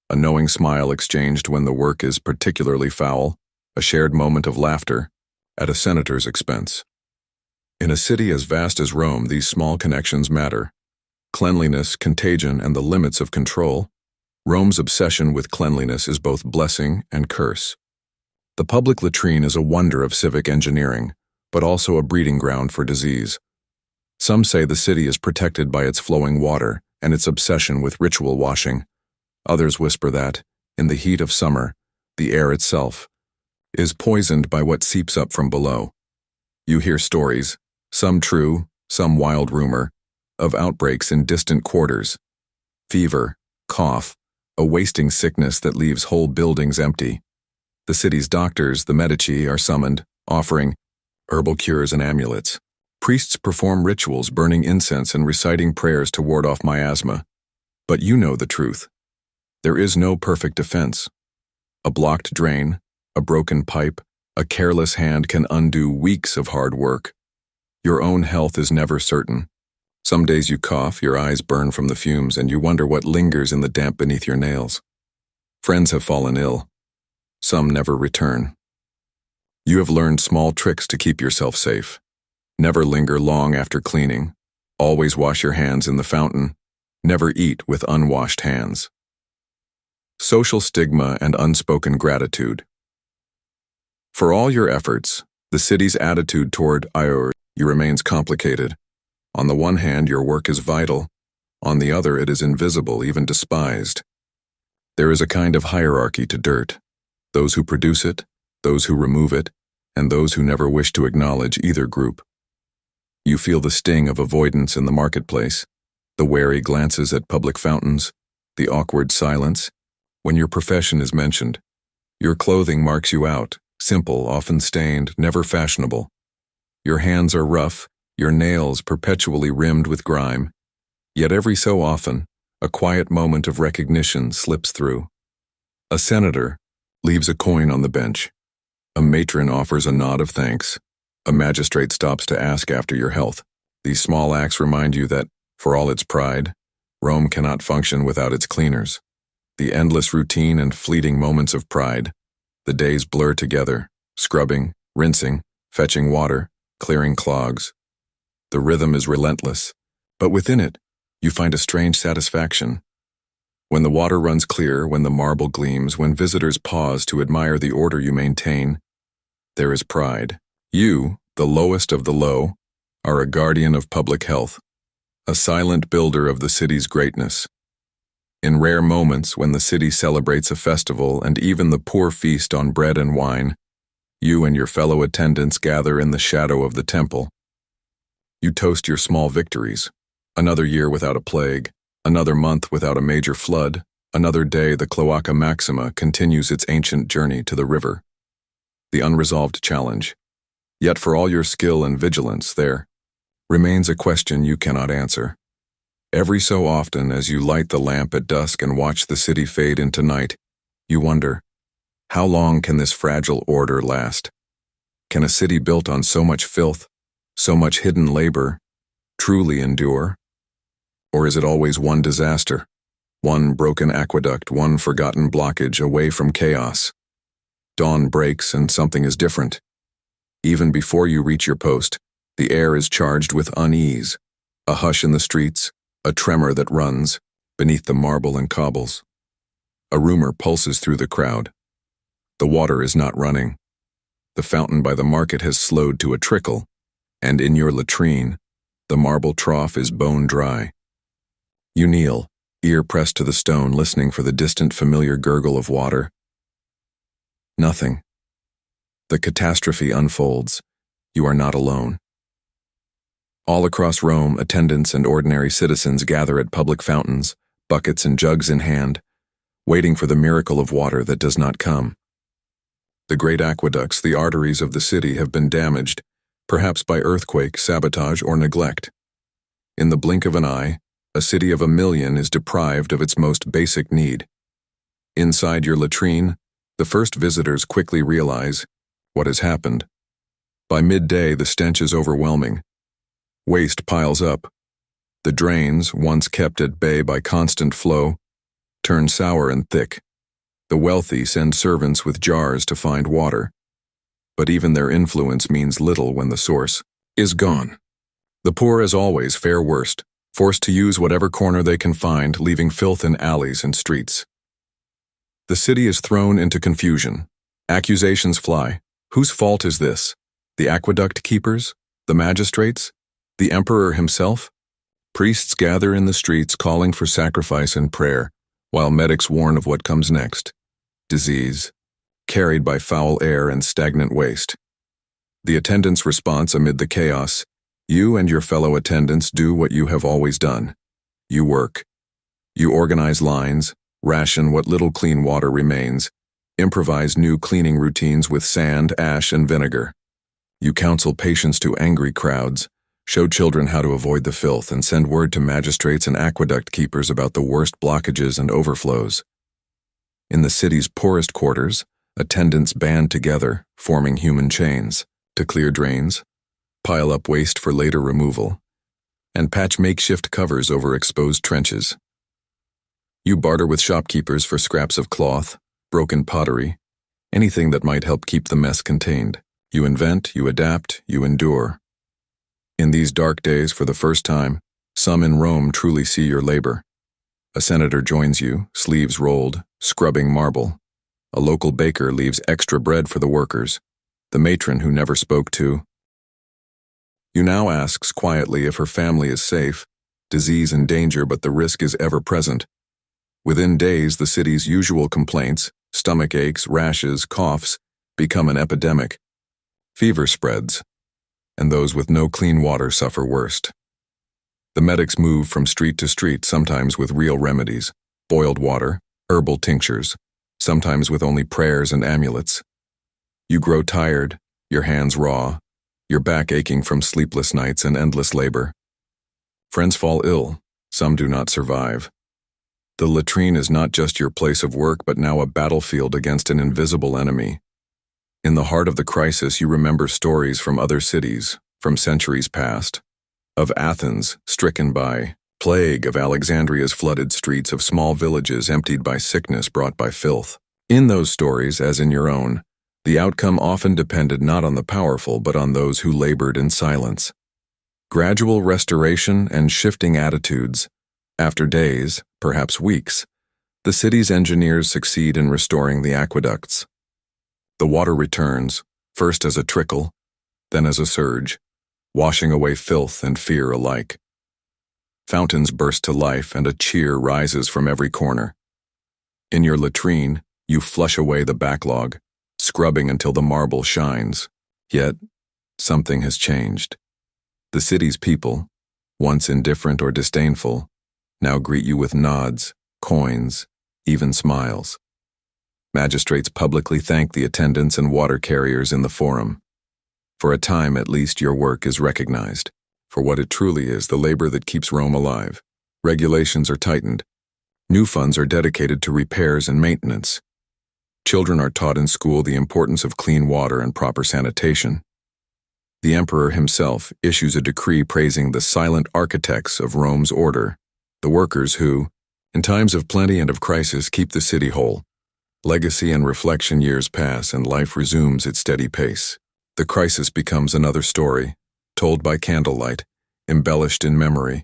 a knowing smile exchanged when the work is particularly foul, a shared moment of laughter, at a senator's expense. In a city as vast as Rome, these small connections matter. Cleanliness, contagion, and the limits of control. Rome's obsession with cleanliness is both blessing and curse. The public latrine is a wonder of civic engineering, but also a breeding ground for disease. Some say the city is protected by its flowing water and its obsession with ritual washing. Others whisper that, in the heat of summer, the air itself is poisoned by what seeps up from below. You hear stories, some true, some wild rumor, of outbreaks in distant quarters. Fever, cough, a wasting sickness that leaves whole buildings empty. The city's doctors, the Medici, are summoned, offering herbal cures and amulets. Priests perform rituals, burning incense and reciting prayers to ward off miasma. But you know the truth. There is no perfect defense. A blocked drain, a broken pipe, a careless hand can undo weeks of hard work. Your own health is never certain. Some days you cough, your eyes burn from the fumes, and you wonder what lingers in the damp beneath your nails. Friends have fallen ill. Some never return. You have learned small tricks to keep yourself safe. Never linger long after cleaning. Always wash your hands in the fountain. Never eat with unwashed hands. Social stigma and unspoken gratitude. For all your efforts, the city's attitude toward you remains complicated. On the one hand, your work is vital. On the other, it is invisible, even despised. There is a kind of hierarchy to dirt. Those who produce it, those who remove it, and those who never wish to acknowledge either group. You feel the sting of avoidance in the marketplace, the wary glances at public fountains, the awkward silence. When your profession is mentioned, your clothing marks you out, simple, often stained, never fashionable. Your hands are rough, your nails perpetually rimmed with grime. Yet every so often, a quiet moment of recognition slips through. A senator leaves a coin on the bench. A matron offers a nod of thanks. A magistrate stops to ask after your health. These small acts remind you that, for all its pride, Rome cannot function without its cleaners. The endless routine and fleeting moments of pride. The days blur together, scrubbing, rinsing, fetching water, clearing clogs. The rhythm is relentless, but within it, you find a strange satisfaction. When the water runs clear, when the marble gleams, when visitors pause to admire the order you maintain, there is pride. You, the lowest of the low, are a guardian of public health, a silent builder of the city's greatness. In rare moments when the city celebrates a festival and even the poor feast on bread and wine, you and your fellow attendants gather in the shadow of the temple. You toast your small victories. Another year without a plague, another month without a major flood, another day the Cloaca Maxima continues its ancient journey to the river. The unresolved challenge. Yet for all your skill and vigilance, there remains a question you cannot answer. Every so often, as you light the lamp at dusk and watch the city fade into night, you wonder, how long can this fragile order last? Can a city built on so much filth, so much hidden labor, truly endure? Or is it always one disaster, one broken aqueduct, one forgotten blockage away from chaos? Dawn breaks and something is different. Even before you reach your post, the air is charged with unease, a hush in the streets, a tremor that runs beneath the marble and cobbles. A rumor pulses through the crowd. The water is not running. The fountain by the market has slowed to a trickle, and in your latrine, the marble trough is bone dry. You kneel, ear pressed to the stone, listening for the distant familiar gurgle of water. Nothing. The catastrophe unfolds. You are not alone. All across Rome, attendants and ordinary citizens gather at public fountains, buckets and jugs in hand, waiting for the miracle of water that does not come. The great aqueducts, the arteries of the city, have been damaged, perhaps by earthquake, sabotage, or neglect. In the blink of an eye, a city of 1 million is deprived of its most basic need. Inside your latrine, The first visitors quickly realize what has happened. By midday, the stench is overwhelming. Waste piles up. The drains, once kept at bay by constant flow, turn sour and thick. The wealthy send servants with jars to find water. But even their influence means little when the source is gone. The poor, as always, fare worst, forced to use whatever corner they can find, leaving filth in alleys and streets. The city is thrown into confusion. Accusations fly. Whose fault is this? The aqueduct keepers? The magistrates? The emperor himself? Priests gather in the streets calling for sacrifice and prayer, while medics warn of what comes next. Disease, carried by foul air and stagnant waste. The attendants' response amid the chaos: you and your fellow attendants do what you have always done. You work. You organize lines, ration what little clean water remains, improvise new cleaning routines with sand, ash, and vinegar. You counsel patients to angry crowds, show children how to avoid the filth, and send word to magistrates and aqueduct keepers about the worst blockages and overflows. In the city's poorest quarters, attendants band together, forming human chains, to clear drains, pile up waste for later removal, and patch makeshift covers over exposed trenches. You barter with shopkeepers for scraps of cloth, broken pottery, anything that might help keep the mess contained. You invent, you adapt, you endure. In these dark days, for the first time, some in Rome truly see your labor. A senator joins you, sleeves rolled, scrubbing marble. A local baker leaves extra bread for the workers. The matron who never spoke to you now asks quietly if her family is safe, disease and danger, but the risk is ever present. Within days, the city's usual complaints, stomach aches, rashes, coughs, become an epidemic. Fever spreads, and those with no clean water suffer worst. The medics move from street to street, sometimes with real remedies, boiled water, herbal tinctures, sometimes with only prayers and amulets. You grow tired, your hands raw, your back aching from sleepless nights and endless labor. Friends fall ill, some do not survive. The latrine is not just your place of work, but now a battlefield against an invisible enemy. In the heart of the crisis, you remember stories from other cities, from centuries past, of Athens stricken by plague, of Alexandria's flooded streets, of small villages emptied by sickness brought by filth. In those stories, as in your own, the outcome often depended not on the powerful, but on those who labored in silence. Gradual restoration and shifting attitudes. After days, perhaps weeks, the city's engineers succeed in restoring the aqueducts. The water returns, first as a trickle, then as a surge, washing away filth and fear alike. Fountains burst to life, and a cheer rises from every corner. In your latrine, you flush away the backlog, scrubbing until the marble shines. Yet, something has changed. The city's people, once indifferent or disdainful, now greet you with nods, coins, even smiles. Magistrates publicly thank the attendants and water carriers in the forum. For a time, at least, your work is recognized for what it truly is, the labor that keeps Rome alive. Regulations are tightened. New funds are dedicated to repairs and maintenance. Children are taught in school the importance of clean water and proper sanitation. The emperor himself issues a decree praising the silent architects of Rome's order, the workers who, in times of plenty and of crisis, keep the city whole. Legacy and reflection years pass, and life resumes its steady pace. The crisis becomes another story, told by candlelight, embellished in memory,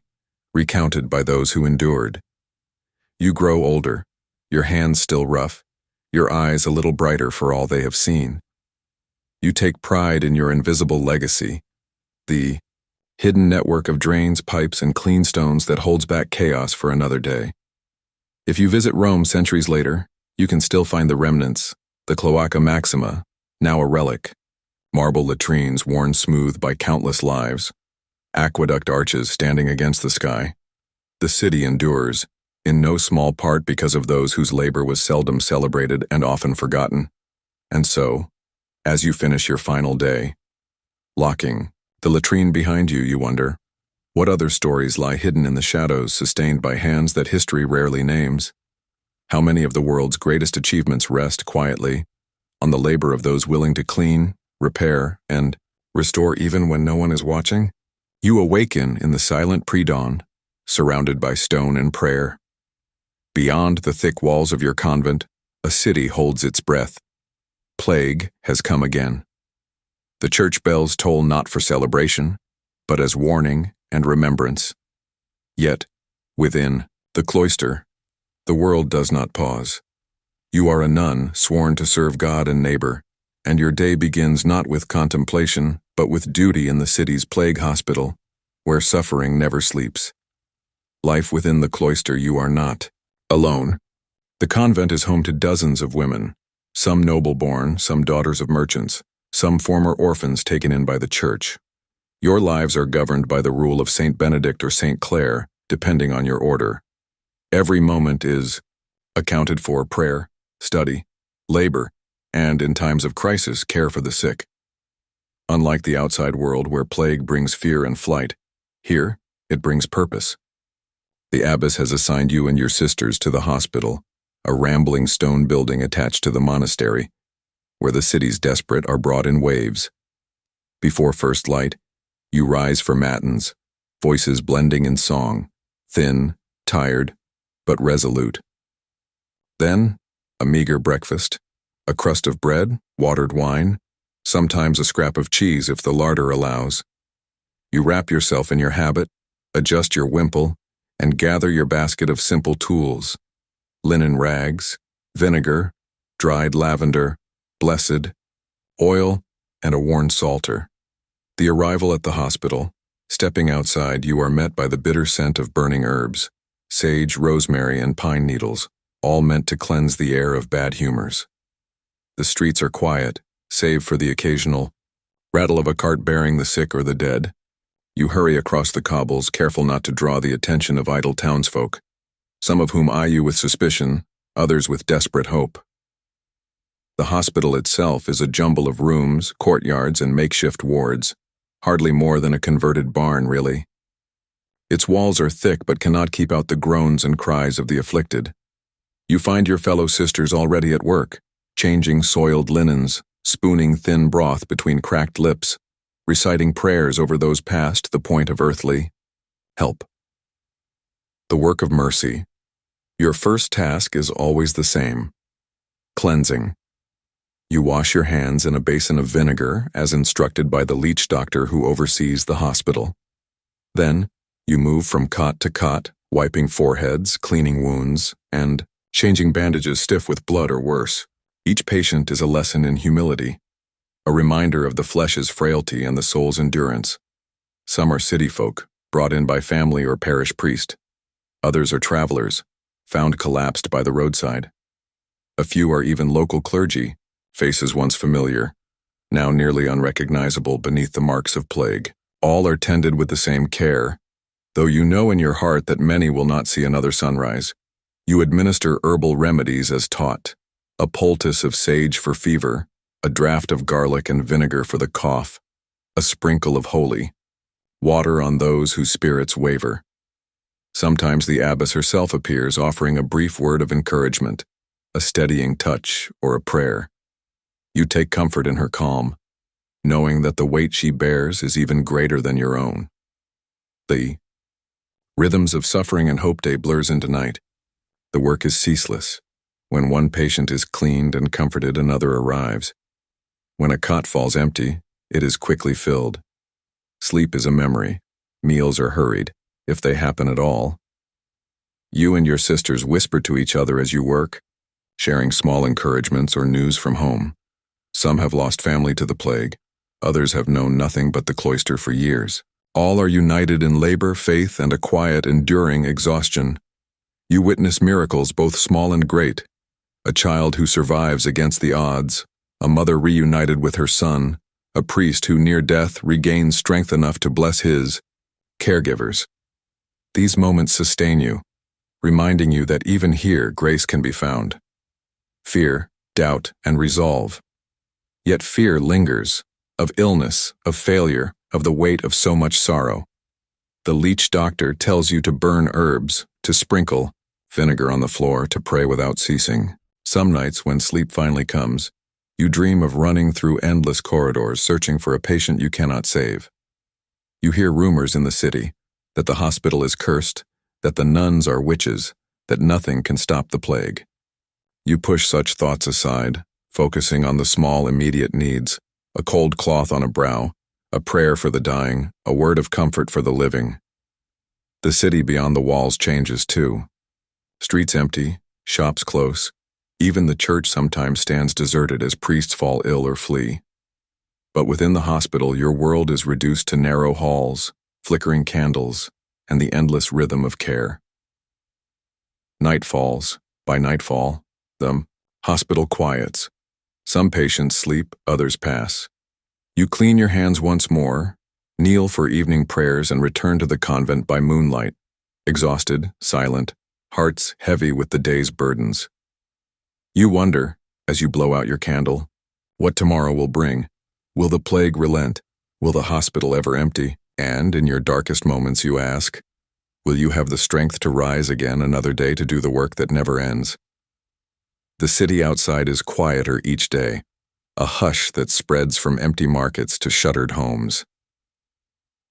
recounted by those who endured. You grow older, your hands still rough, your eyes a little brighter for all they have seen. You take pride in your invisible legacy, the hidden network of drains, pipes, and clean stones that holds back chaos for another day. If you visit Rome centuries later, you can still find the remnants, the Cloaca Maxima, now a relic, marble latrines worn smooth by countless lives, aqueduct arches standing against the sky. The city endures, in no small part because of those whose labor was seldom celebrated and often forgotten. And so, as you finish your final day, locking the latrine behind you, you wonder, what other stories lie hidden in the shadows, sustained by hands that history rarely names? How many of the world's greatest achievements rest quietly on the labor of those willing to clean, repair, and restore even when no one is watching? You awaken in the silent pre-dawn, surrounded by stone and prayer. Beyond the thick walls of your convent, a city holds its breath. Plague has come again. The church bells toll not for celebration, but as warning and remembrance. Yet, within the cloister, the world does not pause. You are a nun sworn to serve God and neighbor, and your day begins not with contemplation, but with duty in the city's plague hospital, where suffering never sleeps. Life within the cloister, you are not alone. The convent is home to dozens of women, some noble-born, some daughters of merchants, some former orphans taken in by the church. Your lives are governed by the rule of Saint Benedict or Saint Clare, depending on your order. Every moment is accounted for prayer, study, labor, and, in times of crisis, care for the sick. Unlike the outside world where plague brings fear and flight, here it brings purpose. The abbess has assigned you and your sisters to the hospital, a rambling stone building attached to the monastery, where the city's desperate are brought in waves. Before first light, you rise for matins, voices blending in song, thin, tired, but resolute. Then, a meager breakfast, a crust of bread, watered wine, sometimes a scrap of cheese if the larder allows. You wrap yourself in your habit, adjust your wimple, and gather your basket of simple tools: linen rags, vinegar, dried lavender, blessed, oil, and a worn psalter. The arrival at the hospital. Stepping outside, you are met by the bitter scent of burning herbs, sage, rosemary, and pine needles, all meant to cleanse the air of bad humors. The streets are quiet, save for the occasional rattle of a cart bearing the sick or the dead. You hurry across the cobbles, careful not to draw the attention of idle townsfolk, some of whom eye you with suspicion, others with desperate hope. The hospital itself is a jumble of rooms, courtyards, and makeshift wards, hardly more than a converted barn, really. Its walls are thick but cannot keep out the groans and cries of the afflicted. You find your fellow sisters already at work, changing soiled linens, spooning thin broth between cracked lips, reciting prayers over those past the point of earthly help. The work of mercy. Your first task is always the same: cleansing. You wash your hands in a basin of vinegar, as instructed by the leech doctor who oversees the hospital. Then, you move from cot to cot, wiping foreheads, cleaning wounds, and changing bandages stiff with blood or worse. Each patient is a lesson in humility, a reminder of the flesh's frailty and the soul's endurance. Some are city folk, brought in by family or parish priest. Others are travelers, found collapsed by the roadside. A few are even local clergy, faces once familiar, now nearly unrecognizable beneath the marks of plague. All are tended with the same care, though you know in your heart that many will not see another sunrise. You administer herbal remedies as taught: a poultice of sage for fever, a draught of garlic and vinegar for the cough, a sprinkle of holy water on those whose spirits waver. Sometimes the abbess herself appears, offering a brief word of encouragement, a steadying touch, or a prayer. You take comfort in her calm, knowing that the weight she bears is even greater than your own. The rhythms of suffering and hope day blurs into night. The work is ceaseless. When one patient is cleaned and comforted, another arrives. When a cot falls empty, it is quickly filled. Sleep is a memory. Meals are hurried, if they happen at all. You and your sisters whisper to each other as you work, sharing small encouragements or news from home. Some have lost family to the plague. Others have known nothing but the cloister for years. All are united in labor, faith, and a quiet, enduring exhaustion. You witness miracles both small and great: a child who survives against the odds, a mother reunited with her son, a priest who near death regains strength enough to bless his caregivers. These moments sustain you, reminding you that even here grace can be found. Fear, doubt, and resolve. Yet fear lingers, of illness, of failure, of the weight of so much sorrow. The leech doctor tells you to burn herbs, to sprinkle, vinegar on the floor to pray without ceasing. Some nights, when sleep finally comes, you dream of running through endless corridors searching for a patient you cannot save. You hear rumors in the city that the hospital is cursed, that the nuns are witches, that nothing can stop the plague. You push such thoughts aside, focusing on the small immediate needs, a cold cloth on a brow, a prayer for the dying, a word of comfort for the living. The city beyond the walls changes too. Streets empty, shops close, even the church sometimes stands deserted as priests fall ill or flee. But within the hospital, your world is reduced to narrow halls, flickering candles, and the endless rhythm of care. Night falls. By nightfall, the hospital quiets. Some patients sleep, others pass. You clean your hands once more, kneel for evening prayers, and return to the convent by moonlight, exhausted, silent, hearts heavy with the day's burdens. You wonder, as you blow out your candle, what tomorrow will bring. Will the plague relent? Will the hospital ever empty? And, in your darkest moments, you ask, will you have the strength to rise again another day to do the work that never ends? The city outside is quieter each day, a hush that spreads from empty markets to shuttered homes.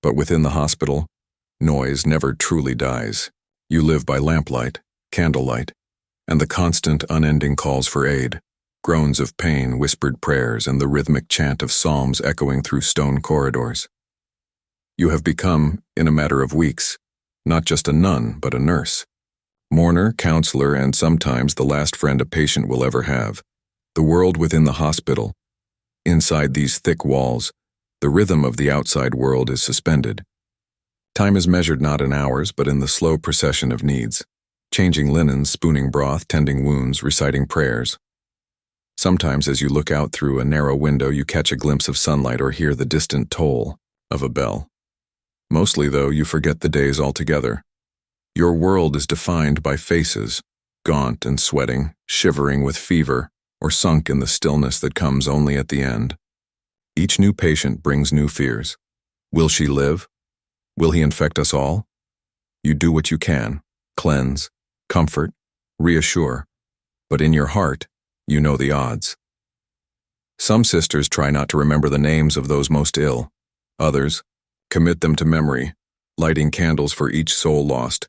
But within the hospital, noise never truly dies. You live by lamplight, candlelight, and the constant, unending calls for aid, groans of pain, whispered prayers, and the rhythmic chant of psalms echoing through stone corridors. You have become, in a matter of weeks, not just a nun, but a nurse, mourner, counselor, and sometimes the last friend a patient will ever have. The world within the hospital. Inside these thick walls, the rhythm of the outside world is suspended. Time is measured not in hours, but in the slow procession of needs. Changing linens, spooning broth, tending wounds, reciting prayers. Sometimes as you look out through a narrow window, you catch a glimpse of sunlight or hear the distant toll of a bell. Mostly, though, you forget the days altogether. Your world is defined by faces, gaunt and sweating, shivering with fever, or sunk in the stillness that comes only at the end. Each new patient brings new fears. Will she live? Will he infect us all? You do what you can, cleanse, comfort, reassure, but in your heart, you know the odds. Some sisters try not to remember the names of those most ill. Others commit them to memory, lighting candles for each soul lost.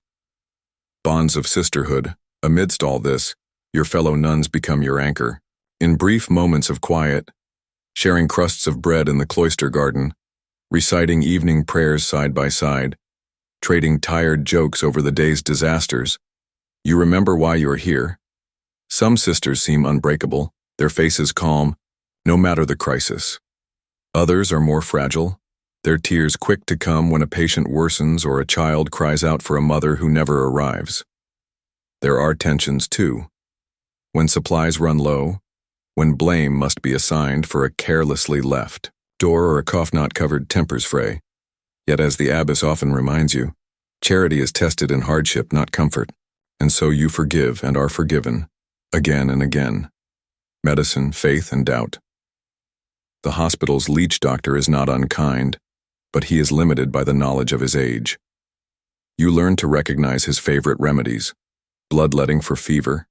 Bonds of sisterhood. Amidst all this, your fellow nuns become your anchor. In brief moments of quiet, sharing crusts of bread in the cloister garden, reciting evening prayers side by side, trading tired jokes over the day's disasters, you remember why you're here. Some sisters seem unbreakable, their faces calm, no matter the crisis. Others are more fragile, their tears quick to come when a patient worsens or a child cries out for a mother who never arrives. There are tensions too. When supplies run low, when blame must be assigned for a carelessly left door or a cough-not-covered tempers fray. Yet as the abbess often reminds you, charity is tested in hardship, not comfort, and so you forgive and are forgiven, again and again. Medicine, faith, and doubt. The hospital's leech doctor is not unkind, but he is limited by the knowledge of his age. You learn to recognize his favorite remedies: bloodletting for fever,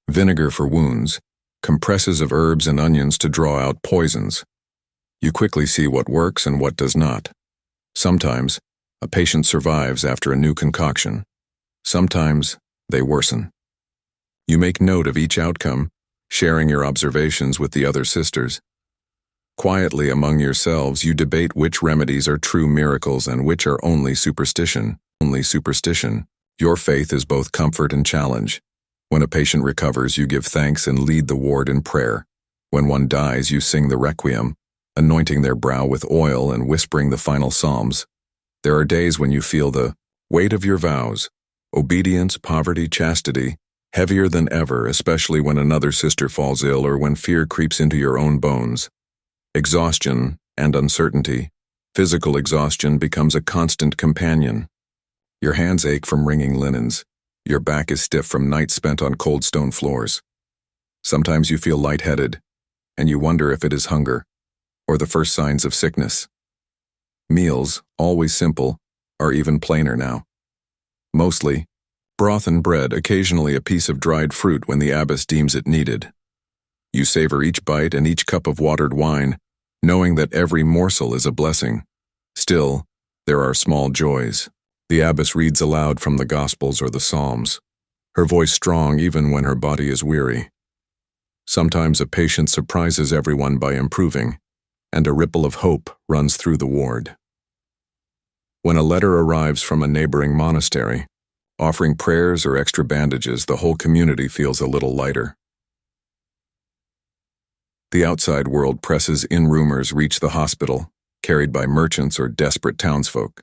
vinegar for wounds, compresses of herbs and onions to draw out poisons. You quickly see what works and what does not. Sometimes, a patient survives after a new concoction. Sometimes, they worsen. You make note of each outcome, sharing your observations with the other sisters. Quietly among yourselves, you debate which remedies are true miracles and which are only superstition. Your faith is both comfort and challenge. When a patient recovers, you give thanks and lead the ward in prayer. When one dies, you sing the requiem, anointing their brow with oil and whispering the final psalms. There are days when you feel the weight of your vows, obedience, poverty, chastity, heavier than ever, especially when another sister falls ill or when fear creeps into your own bones. Exhaustion and uncertainty, physical exhaustion, becomes a constant companion. Your hands ache from wringing linens. Your back is stiff from nights spent on cold stone floors. Sometimes you feel lightheaded, and you wonder if it is hunger, or the first signs of sickness. Meals, always simple, are even plainer now. Mostly, Broth and bread, occasionally a piece of dried fruit when the abbess deems it needed. You savor each bite and each cup of watered wine, knowing that every morsel is a blessing. Still, there are small joys. The abbess reads aloud from the Gospels or the Psalms, her voice strong even when her body is weary. Sometimes a patient surprises everyone by improving, and a ripple of hope runs through the ward. When a letter arrives from a neighboring monastery, offering prayers or extra bandages, the whole community feels a little lighter. The outside world presses in. Rumors reach the hospital, carried by merchants or desperate townsfolk.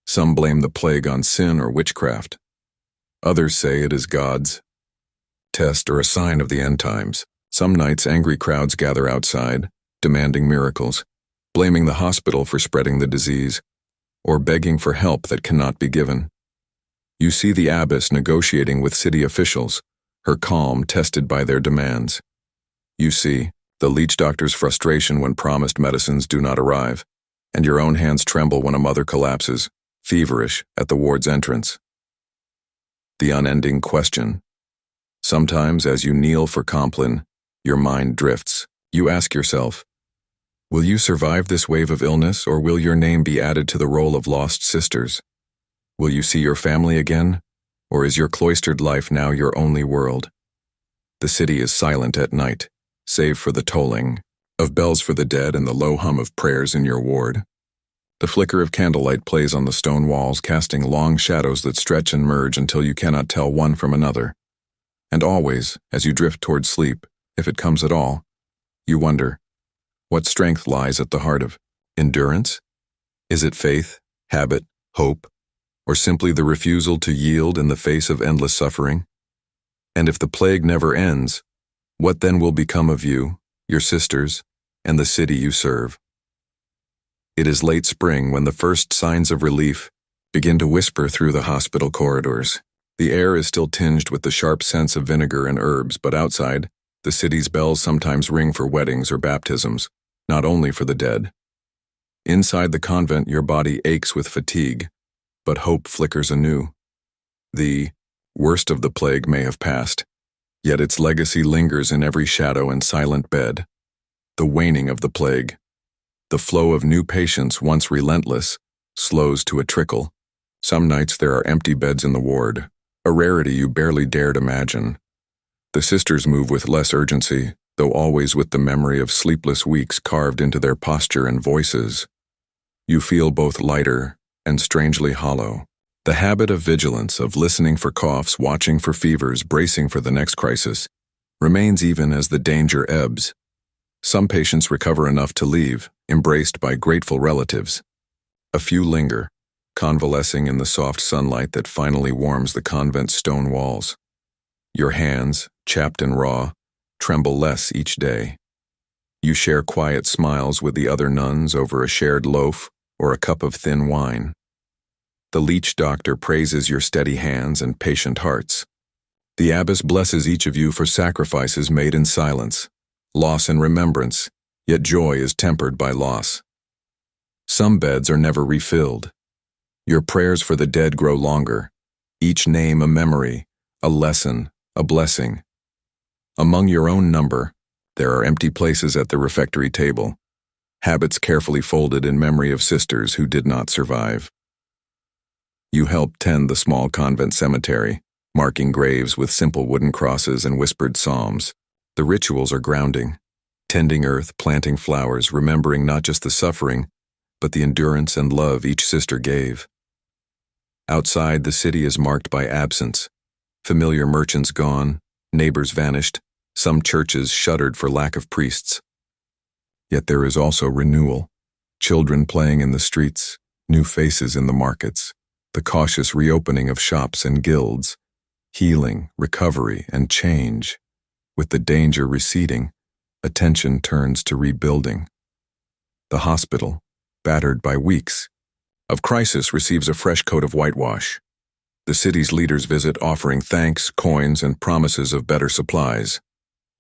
Some blame the plague on sin or witchcraft. Others say it is God's test or a sign of the end times. Some nights angry crowds gather outside, demanding miracles, blaming the hospital for spreading the disease, or begging for help that cannot be given. You see the abbess negotiating with city officials, her calm tested by their demands. You see the leech doctor's frustration when promised medicines do not arrive, and your own hands tremble when a mother collapses, feverish, at the ward's entrance. The unending question. Sometimes, as you kneel for Compline, your mind drifts. You ask yourself, will you survive this wave of illness, or will your name be added to the roll of lost sisters? Will you see your family again, or is your cloistered life now your only world? The city is silent at night, save for the tolling of bells for the dead and the low hum of prayers in your ward. The flicker of candlelight plays on the stone walls, casting long shadows that stretch and merge until you cannot tell one from another. And always, as you drift toward sleep, if it comes at all, you wonder, what strength lies at the heart of endurance? Is it faith, habit, hope, or simply the refusal to yield in the face of endless suffering? And if the plague never ends, what then will become of you, your sisters, and the city you serve? It is late spring when the first signs of relief begin to whisper through the hospital corridors. The air is still tinged with the sharp scents of vinegar and herbs, but outside, the city's bells sometimes ring for weddings or baptisms, not only for the dead. Inside the convent, your body aches with fatigue, but hope flickers anew. The worst of the plague may have passed, yet its legacy lingers in every shadow and silent bed. The waning of the plague. The flow of new patients, once relentless, slows to a trickle. Some nights there are empty beds in the ward, a rarity you barely dared imagine. The sisters move with less urgency, though always with the memory of sleepless weeks carved into their posture and voices. You feel both lighter and strangely hollow. The habit of vigilance, of listening for coughs, watching for fevers, bracing for the next crisis, remains even as the danger ebbs. Some patients recover enough to leave, embraced by grateful relatives. A few linger, convalescing in the soft sunlight that finally warms the convent's stone walls. Your hands, chapped and raw, tremble less each day. You share quiet smiles with the other nuns over a shared loaf or a cup of thin wine. The leech doctor praises your steady hands and patient hearts. The abbess blesses each of you for sacrifices made in silence, loss and remembrance, yet joy is tempered by loss. Some beds are never refilled. Your prayers for the dead grow longer, each name a memory, a lesson, a blessing. Among your own number, there are empty places at the refectory table, habits carefully folded in memory of sisters who did not survive. You help tend the small convent cemetery, marking graves with simple wooden crosses and whispered psalms. The rituals are grounding, tending earth, planting flowers, remembering not just the suffering, but the endurance and love each sister gave. Outside, the city is marked by absence. Familiar merchants gone, neighbors vanished, some churches shuttered for lack of priests. Yet there is also renewal, children playing in the streets, new faces in the markets, the cautious reopening of shops and guilds, healing, recovery, and change. With the danger receding, attention turns to rebuilding. The hospital, battered by weeks of crisis, receives a fresh coat of whitewash. The city's leaders visit, offering thanks, coins, and promises of better supplies.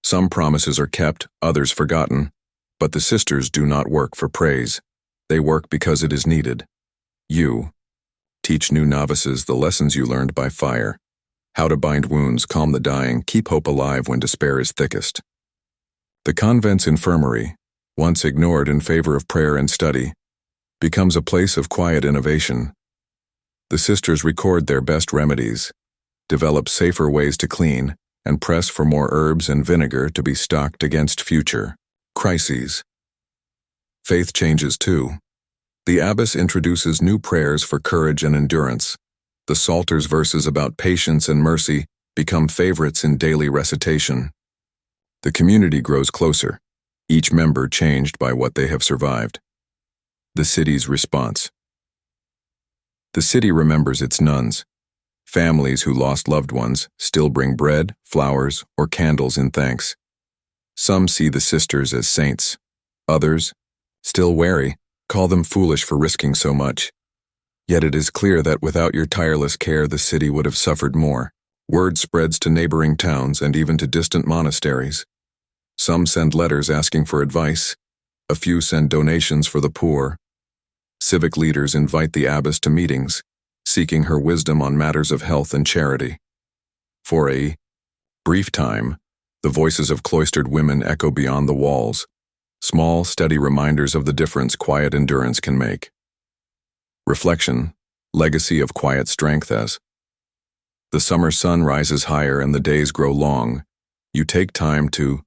Some promises are kept, others forgotten, but the sisters do not work for praise. They work because it is needed. You, Teach new novices the lessons you learned by fire. How to bind wounds, calm the dying, keep hope alive when despair is thickest. The convent's infirmary, once ignored in favor of prayer and study, becomes a place of quiet innovation. The sisters record their best remedies, develop safer ways to clean, and press for more herbs and vinegar to be stocked against future crises. Faith changes too. The abbess introduces new prayers for courage and endurance. The Psalter's verses about patience and mercy become favorites in daily recitation. The community grows closer, each member changed by what they have survived. The city's response. The city remembers its nuns. Families who lost loved ones still bring bread, flowers, or candles in thanks. Some see the sisters as saints. Others, still wary, call them foolish for risking so much. Yet it is clear that without your tireless care, the city would have suffered more. Word spreads to neighboring towns and even to distant monasteries. Some send letters asking for advice. A few send donations for the poor. Civic leaders invite the abbess to meetings, seeking her wisdom on matters of health and charity. For a brief time, the voices of cloistered women echo beyond the walls, small, steady reminders of the difference quiet endurance can make. Reflection, legacy of quiet strength as the summer sun rises higher and the days grow long, you take time to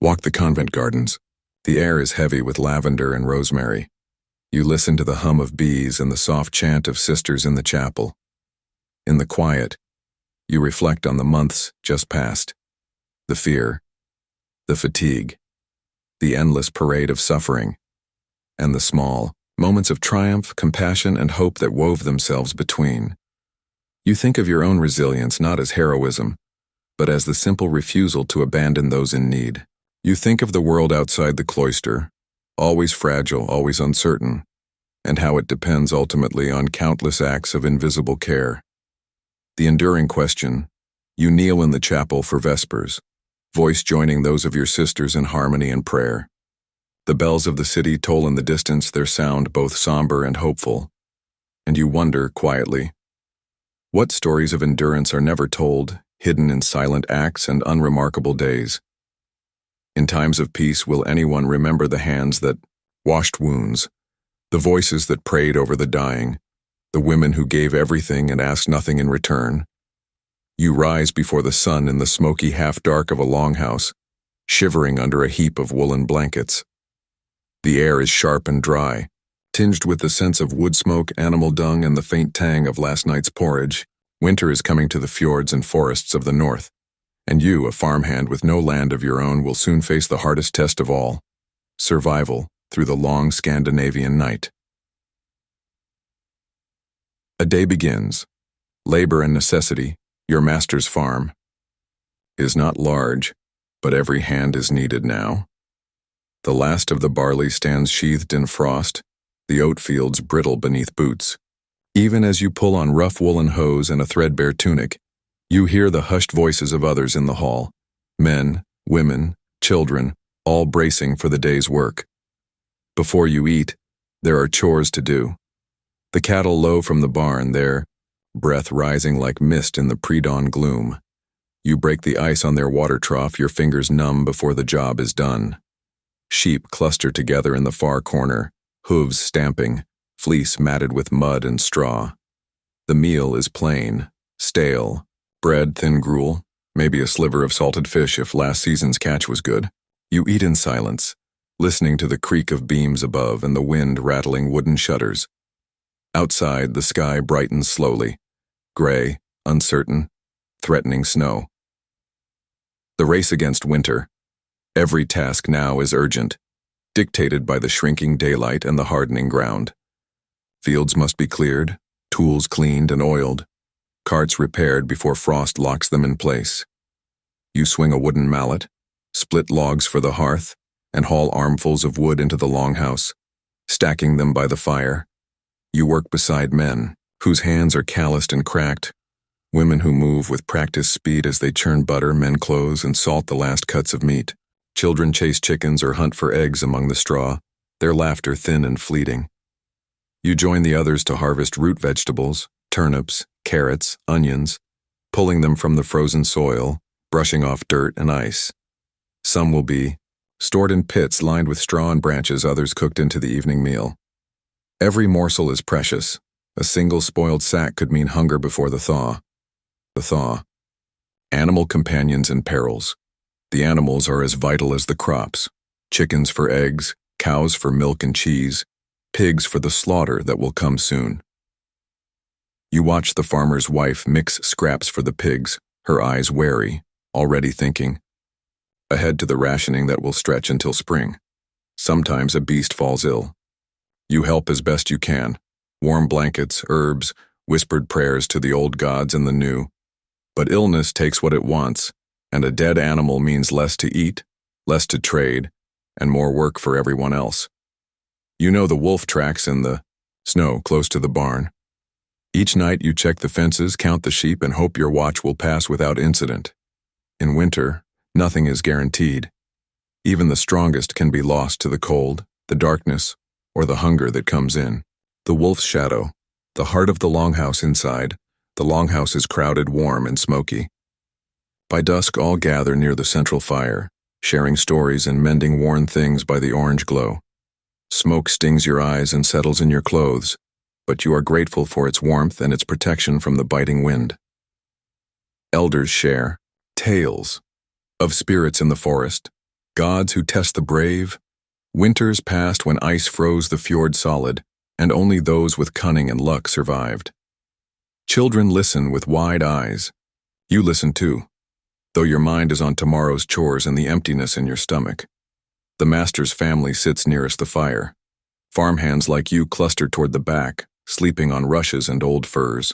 walk the convent gardens. The air is heavy with lavender and rosemary. You listen to the hum of bees and the soft chant of sisters in the chapel. In the quiet, you reflect on the months just past, the fear, the fatigue, the endless parade of suffering, and the small moments of triumph, compassion, and hope that wove themselves between. You think of your own resilience not as heroism, but as the simple refusal to abandon those in need. You think of the world outside the cloister, always fragile, always uncertain, and how it depends ultimately on countless acts of invisible care. The enduring question, you kneel in the chapel for Vespers, voice joining those of your sisters in harmony and prayer. The bells of the city toll in the distance, their sound both somber and hopeful, and you wonder quietly, what stories of endurance are never told, hidden in silent acts and unremarkable days? In times of peace, will anyone remember the hands that washed wounds, the voices that prayed over the dying, the women who gave everything and asked nothing in return? You rise before the sun in the smoky half-dark of a longhouse, shivering under a heap of woolen blankets. The air is sharp and dry, tinged with the sense of wood smoke, animal dung, and the faint tang of last night's porridge. Winter is coming to the fjords and forests of the north, and you, a farmhand with no land of your own, will soon face the hardest test of all, survival through the long Scandinavian night. A day begins. Labor and necessity, your master's farm, is not large, but every hand is needed now. The last of the barley stands sheathed in frost, the oat fields brittle beneath boots. Even as you pull on rough woolen hose and a threadbare tunic, you hear the hushed voices of others in the hall, men, women, children, all bracing for the day's work. Before you eat, there are chores to do. The cattle low from the barn, their breath rising like mist in the pre-dawn gloom. You break the ice on their water trough, your fingers numb before the job is done. Sheep cluster together in the far corner, hooves stamping, fleece matted with mud and straw. The meal is plain, stale, bread, thin gruel, maybe a sliver of salted fish if last season's catch was good. You eat in silence, listening to the creak of beams above and the wind rattling wooden shutters. Outside, the sky brightens slowly, gray, uncertain, threatening snow. The race against winter. Every task now is urgent, dictated by the shrinking daylight and the hardening ground. Fields must be cleared, tools cleaned and oiled, carts repaired before frost locks them in place. You swing a wooden mallet, split logs for the hearth, and haul armfuls of wood into the longhouse, stacking them by the fire. You work beside men, whose hands are calloused and cracked, women who move with practiced speed as they churn butter, mend clothes, and salt the last cuts of meat. Children chase chickens or hunt for eggs among the straw, their laughter thin and fleeting. You join the others to harvest root vegetables, turnips, carrots, onions, pulling them from the frozen soil, brushing off dirt and ice. Some will be stored in pits lined with straw and branches, others cooked into the evening meal. Every morsel is precious. A single spoiled sack could mean hunger before the thaw. The thaw. Animal companions in perils. The animals are as vital as the crops. Chickens for eggs, cows for milk and cheese, pigs for the slaughter that will come soon. You watch the farmer's wife mix scraps for the pigs, her eyes wary, already thinking ahead to the rationing that will stretch until spring. Sometimes a beast falls ill. You help as best you can. Warm blankets, herbs, whispered prayers to the old gods and the new. But illness takes what it wants, and a dead animal means less to eat, less to trade, and more work for everyone else. You know the wolf tracks in the snow close to the barn. Each night you check the fences, count the sheep, and hope your watch will pass without incident. In winter, nothing is guaranteed. Even the strongest can be lost to the cold, the darkness, or the hunger that comes in. The wolf's shadow, the heart of the longhouse inside. The longhouse is crowded, warm, and smoky. By dusk all gather near the central fire, sharing stories and mending worn things by the orange glow. Smoke stings your eyes and settles in your clothes, but you are grateful for its warmth and its protection from the biting wind. Elders share tales of spirits in the forest, gods who test the brave, winters past when ice froze the fjord solid, and only those with cunning and luck survived. Children listen with wide eyes. You listen too, though your mind is on tomorrow's chores and the emptiness in your stomach. The master's family sits nearest the fire. Farmhands like you cluster toward the back, sleeping on rushes and old furs.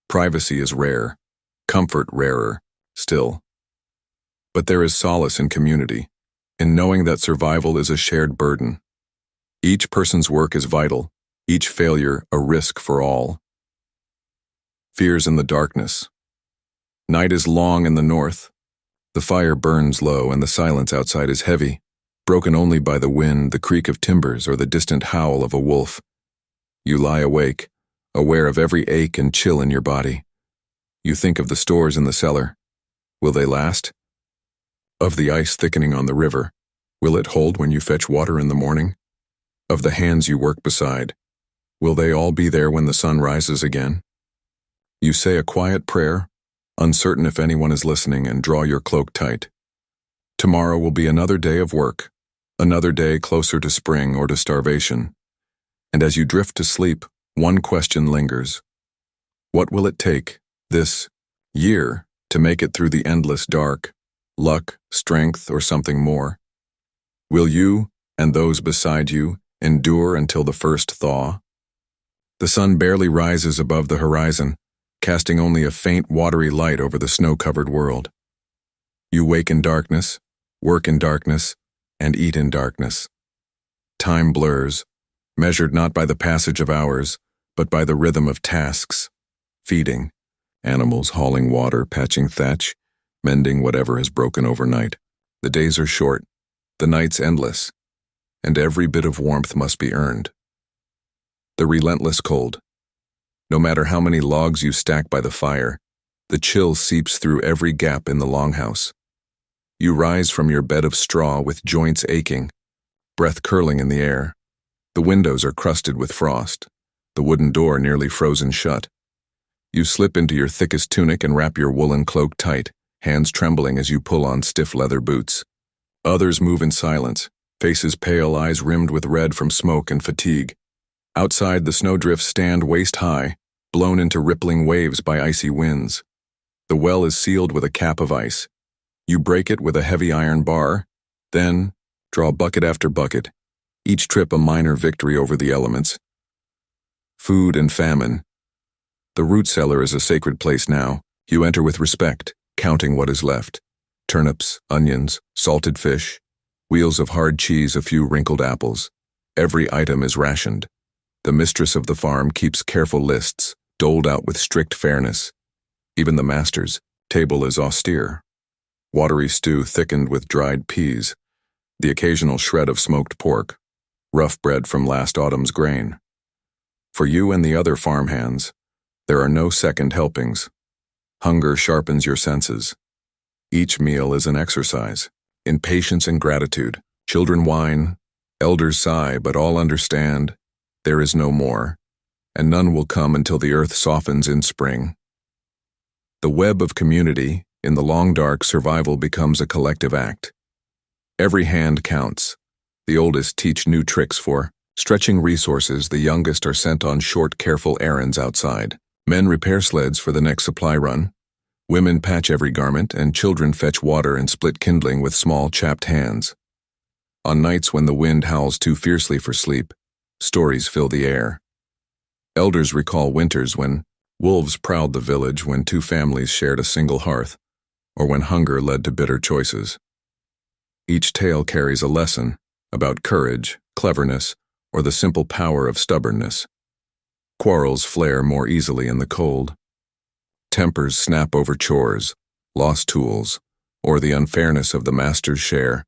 Privacy is rare, comfort rarer, still. But there is solace in community, in knowing that survival is a shared burden. Each person's work is vital, each failure a risk for all. Fears in the darkness. Night is long in the north. The fire burns low and the silence outside is heavy, broken only by the wind, the creak of timbers, or the distant howl of a wolf. You lie awake, aware of every ache and chill in your body. You think of the stores in the cellar. Will they last? Of the ice thickening on the river. Will it hold when you fetch water in the morning? Of the hands you work beside. Will they all be there when the sun rises again? You say a quiet prayer, uncertain if anyone is listening, and draw your cloak tight. Tomorrow will be another day of work, another day closer to spring or to starvation. And as you drift to sleep, one question lingers. What will it take, this year, to make it through the endless dark? Luck, strength, or something more? Will you, and those beside you, endure until the first thaw? The sun barely rises above the horizon, casting only a faint watery light over the snow-covered world. You wake in darkness, work in darkness, and eat in darkness. Time blurs, measured not by the passage of hours, but by the rhythm of tasks. Feeding, animals hauling water, patching thatch, mending whatever has broken overnight. The days are short, the nights endless, and every bit of warmth must be earned. The relentless cold. No matter how many logs you stack by the fire, the chill seeps through every gap in the longhouse. You rise from your bed of straw with joints aching, breath curling in the air. The windows are crusted with frost, the wooden door nearly frozen shut. You slip into your thickest tunic and wrap your woolen cloak tight, hands trembling as you pull on stiff leather boots. Others move in silence, faces pale, eyes rimmed with red from smoke and fatigue. Outside, the snowdrifts stand waist-high, blown into rippling waves by icy winds. The well is sealed with a cap of ice. You break it with a heavy iron bar, then draw bucket after bucket, each trip a minor victory over the elements. Food and famine. The root cellar is a sacred place now. You enter with respect, counting what is left. Turnips, onions, salted fish, wheels of hard cheese, a few wrinkled apples. Every item is rationed. The mistress of the farm keeps careful lists, doled out with strict fairness. Even the master's table is austere. Watery stew thickened with dried peas, the occasional shred of smoked pork, rough bread from last autumn's grain. For you and the other farmhands, There are no second helpings. Hunger sharpens your senses. Each meal is an exercise in patience and gratitude. Children whine, elders sigh, but all understand there is no more, and none will come until the earth softens in spring. The web of community, in the long dark, survival becomes a collective act. Every hand counts. The oldest teach new tricks for stretching resources, the youngest are sent on short, careful errands outside. Men repair sleds for the next supply run. Women patch every garment, and children fetch water and split kindling with small, chapped hands. On nights when the wind howls too fiercely for sleep, stories fill the air. Elders recall winters when wolves prowled the village, when two families shared a single hearth, or when hunger led to bitter choices. Each tale carries a lesson about courage, cleverness, or the simple power of stubbornness. Quarrels flare more easily in the cold. Tempers snap over chores, lost tools, or the unfairness of the master's share.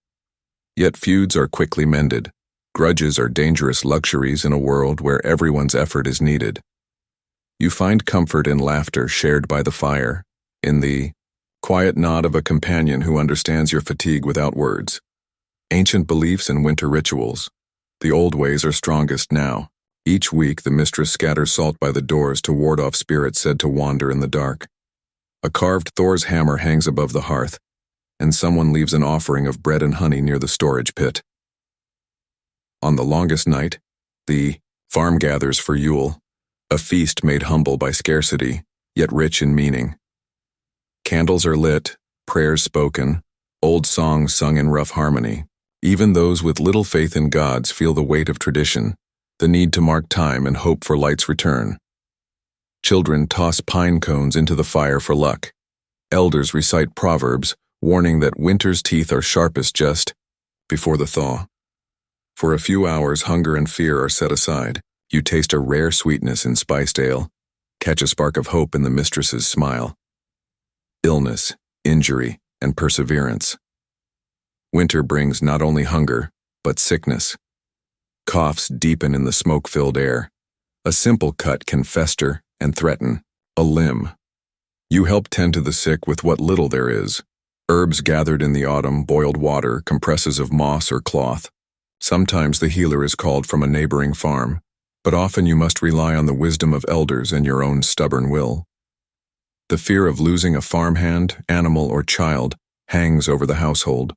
Yet feuds are quickly mended. Grudges are dangerous luxuries in a world where everyone's effort is needed. You find comfort in laughter shared by the fire, in the quiet nod of a companion who understands your fatigue without words. Ancient beliefs and winter rituals. The old ways are strongest now. Each week the mistress scatters salt by the doors to ward off spirits said to wander in the dark. A carved Thor's hammer hangs above the hearth, and someone leaves an offering of bread and honey near the storage pit. On the longest night, the farm gathers for Yule, a feast made humble by scarcity, yet rich in meaning. Candles are lit, prayers spoken, old songs sung in rough harmony. Even those with little faith in gods feel the weight of tradition, the need to mark time and hope for light's return. Children toss pine cones into the fire for luck. Elders recite proverbs, warning that winter's teeth are sharpest just before the thaw. For a few hours, hunger and fear are set aside. You taste a rare sweetness in spiced ale, catch a spark of hope in the mistress's smile. Illness, injury, and perseverance. Winter brings not only hunger, but sickness. Coughs deepen in the smoke-filled air. A simple cut can fester and threaten. A limb. You help tend to the sick with what little there is. Herbs gathered in the autumn, boiled water, compresses of moss or cloth. Sometimes the healer is called from a neighboring farm, but often you must rely on the wisdom of elders and your own stubborn will. The fear of losing a farmhand, animal, or child hangs over the household.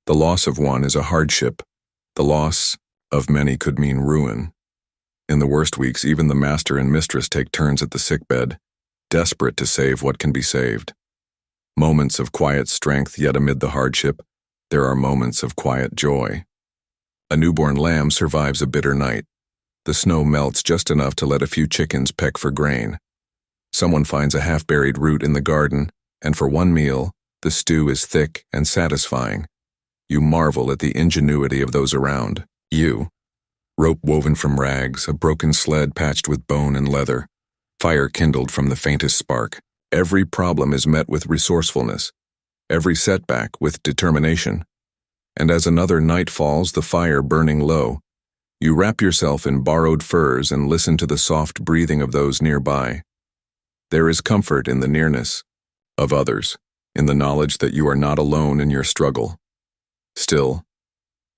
The loss of one is a hardship. The loss of many could mean ruin. In the worst weeks, even the master and mistress take turns at the sickbed, desperate to save what can be saved. Moments of quiet strength, yet amid the hardship, there are moments of quiet joy. A newborn lamb survives a bitter night. The snow melts just enough to let a few chickens peck for grain. Someone finds a half-buried root in the garden, and for one meal, the stew is thick and satisfying. You marvel at the ingenuity of those around. You. Rope woven from rags, a broken sled patched with bone and leather, fire kindled from the faintest spark. Every problem is met with resourcefulness, every setback with determination. And as another night falls, the fire burning low, you wrap yourself in borrowed furs and listen to the soft breathing of those nearby. There is comfort in the nearness of others, in the knowledge that you are not alone in your struggle. Still,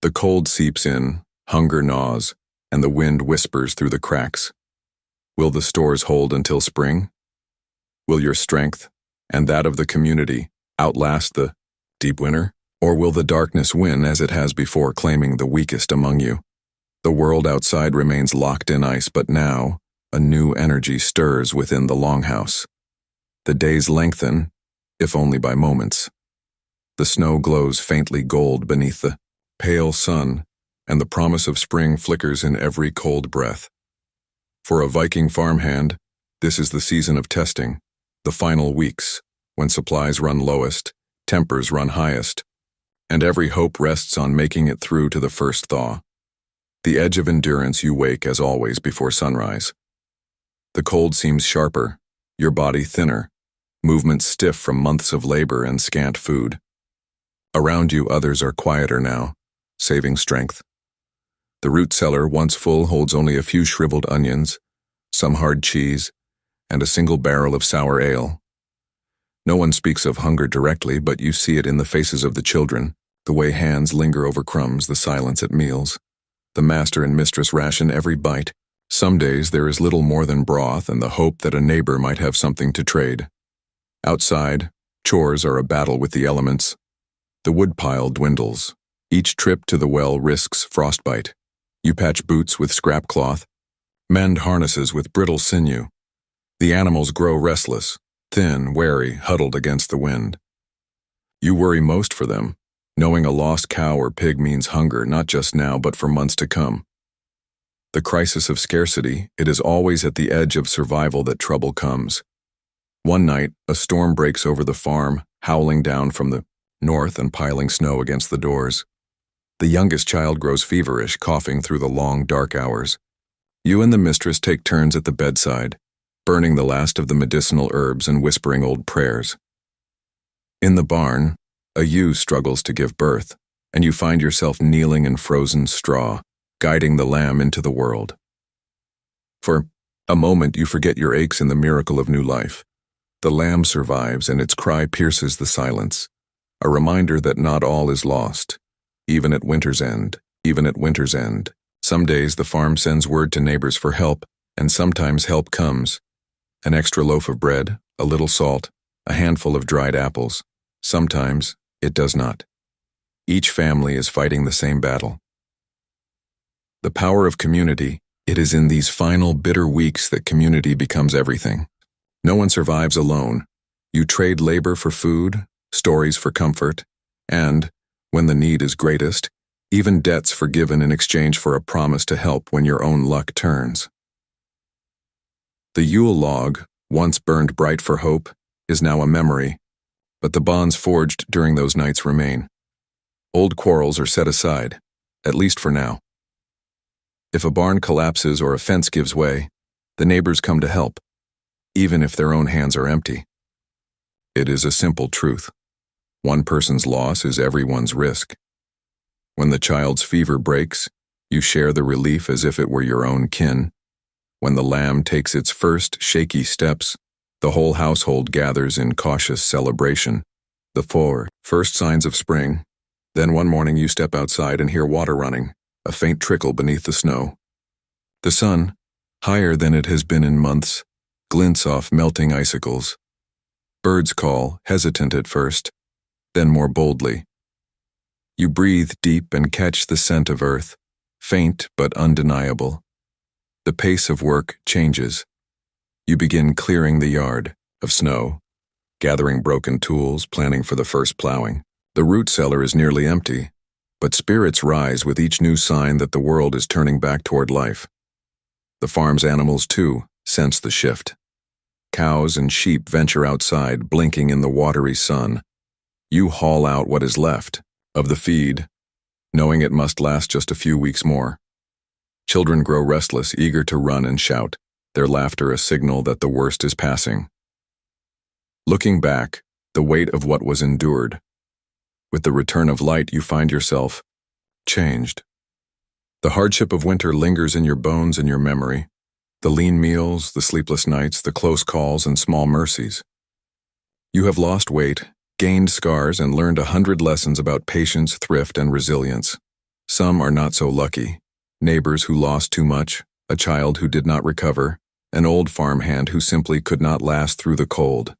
the cold seeps in, hunger gnaws, and the wind whispers through the cracks. Will the stores hold until spring? Will your strength, and that of the community, outlast the deep winter? Or will the darkness win as it has before, claiming the weakest among you? The world outside remains locked in ice, but now a new energy stirs within the longhouse. The days lengthen, if only by moments. The snow glows faintly gold beneath the pale sun, and the promise of spring flickers in every cold breath. For a Viking farmhand, this is the season of testing, the final weeks, when supplies run lowest, tempers run highest, and every hope rests on making it through to the first thaw. The edge of endurance, you wake as always before sunrise. The cold seems sharper, your body thinner, movement stiff from months of labor and scant food. Around you others are quieter now, saving strength. The root cellar, once full, holds only a few shriveled onions, some hard cheese, and a single barrel of sour ale. No one speaks of hunger directly, but you see it in the faces of the children, the way hands linger over crumbs, the silence at meals. The master and mistress ration every bite. Some days there is little more than broth and the hope that a neighbor might have something to trade. Outside, chores are a battle with the elements. The woodpile dwindles. Each trip to the well risks frostbite. You patch boots with scrap cloth, mend harnesses with brittle sinew. The animals grow restless, thin, wary, huddled against the wind. You worry most for them, knowing a lost cow or pig means hunger not just now but for months to come. The crisis of scarcity, it is always at the edge of survival that trouble comes. One night, a storm breaks over the farm, howling down from the north and piling snow against the doors. The youngest child grows feverish, coughing through the long, dark hours. You and the mistress take turns at the bedside, burning the last of the medicinal herbs and whispering old prayers. In the barn, a ewe struggles to give birth, and you find yourself kneeling in frozen straw, guiding the lamb into the world. For a moment you forget your aches in the miracle of new life. The lamb survives, and its cry pierces the silence, a reminder that not all is lost, even at winter's end, even at winter's end. Some days the farm sends word to neighbors for help, and sometimes help comes. An extra loaf of bread, a little salt, a handful of dried apples. Sometimes it does not. Each family is fighting the same battle. The power of community, it is in these final bitter weeks that community becomes everything. No one survives alone. You trade labor for food, stories for comfort, and, when the need is greatest, even debts forgiven in exchange for a promise to help when your own luck turns. The Yule log, once burned bright for hope, is now a memory, but the bonds forged during those nights remain. Old quarrels are set aside, at least for now. If a barn collapses or a fence gives way, the neighbors come to help, even if their own hands are empty. It is a simple truth. One person's loss is everyone's risk. When the child's fever breaks, you share the relief as if it were your own kin. When the lamb takes its first shaky steps, the whole household gathers in cautious celebration. The first signs of spring. Then one morning you step outside and hear water running, a faint trickle beneath the snow. The sun, higher than it has been in months, glints off melting icicles. Birds call, hesitant at first, then more boldly. You breathe deep and catch the scent of earth, faint but undeniable. The pace of work changes. You begin clearing the yard of snow, gathering broken tools, planning for the first plowing. The root cellar is nearly empty, but spirits rise with each new sign that the world is turning back toward life. The farm's animals, too, sense the shift. Cows and sheep venture outside, blinking in the watery sun. You haul out what is left of the feed, knowing it must last just a few weeks more. Children grow restless, eager to run and shout, their laughter a signal that the worst is passing. Looking back, the weight of what was endured. With the return of light, you find yourself changed. The hardship of winter lingers in your bones and your memory. The lean meals, the sleepless nights, the close calls and small mercies. You have lost weight, gained scars, and learned 100 lessons about patience, thrift, and resilience. Some are not so lucky. Neighbors who lost too much, a child who did not recover, an old farmhand who simply could not last through the cold.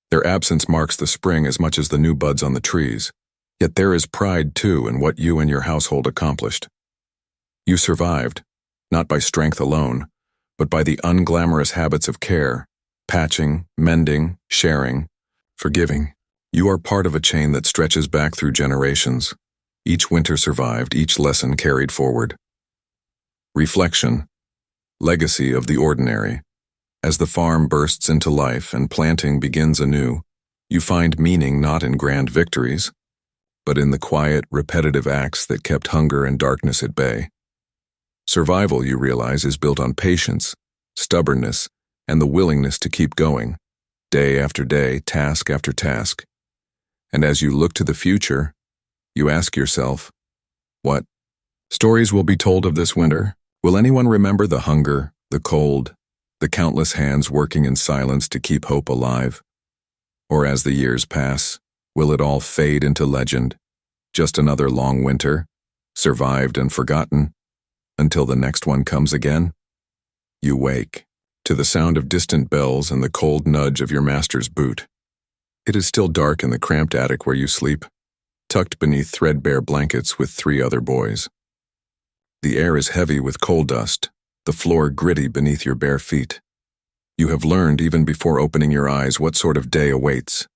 Their absence marks the spring as much as the new buds on the trees. Yet there is pride, too, in what you and your household accomplished. You survived, not by strength alone, but by the unglamorous habits of care, patching, mending, sharing, forgiving. You are part of a chain that stretches back through generations. Each winter survived, each lesson carried forward. Reflection. Legacy of the ordinary. As the farm bursts into life and planting begins anew, you find meaning not in grand victories, but in the quiet, repetitive acts that kept hunger and darkness at bay. Survival, you realize, is built on patience, stubbornness, and the willingness to keep going, day after day, task after task. And as you look to the future, you ask yourself, what stories will be told of this winter? Will anyone remember the hunger, the cold, the countless hands working in silence to keep hope alive? Or as the years pass, will it all fade into legend? Just another long winter, survived and forgotten, until the next one comes again? You wake, to the sound of distant bells and the cold nudge of your master's boot. It is still dark in the cramped attic where you sleep, tucked beneath threadbare blankets with 3 other boys. The air is heavy with coal dust, the floor gritty beneath your bare feet. You have learned even before opening your eyes what sort of day awaits.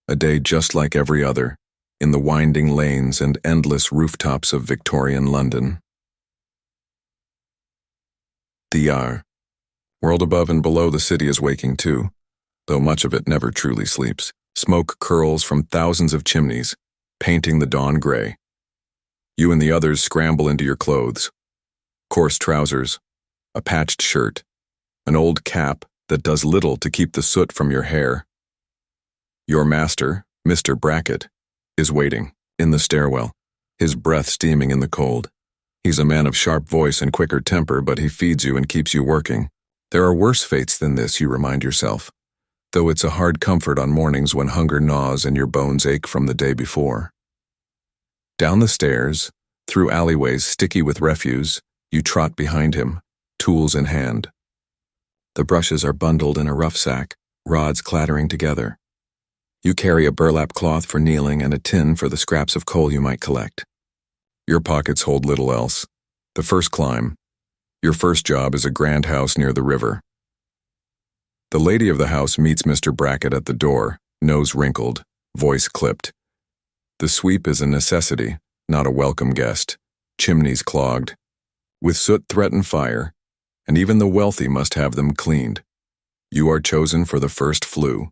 A day just like every other, in the winding lanes and endless rooftops of Victorian London. The Yar. World above and below the city is waking too, though much of it never truly sleeps. Smoke curls from thousands of chimneys, painting the dawn gray. You and the others scramble into your clothes. Coarse trousers, a patched shirt, an old cap that does little to keep the soot from your hair. Your master, Mr. Brackett, is waiting, in the stairwell, his breath steaming in the cold. He's a man of sharp voice and quicker temper, but he feeds you and keeps you working. There are worse fates than this, you remind yourself, though it's a hard comfort on mornings when hunger gnaws and your bones ache from the day before. Down the stairs, through alleyways sticky with refuse, you trot behind him, tools in hand. The brushes are bundled in a rough sack, rods clattering together. You carry a burlap cloth for kneeling and a tin for the scraps of coal you might collect. Your pockets hold little else. The first climb. Your first job is a grand house near the river. The lady of the house meets Mr. Brackett at the door, nose wrinkled, voice clipped. The sweep is a necessity, not a welcome guest. Chimneys clogged. With soot threaten fire, and even the wealthy must have them cleaned. You are chosen for the first flue.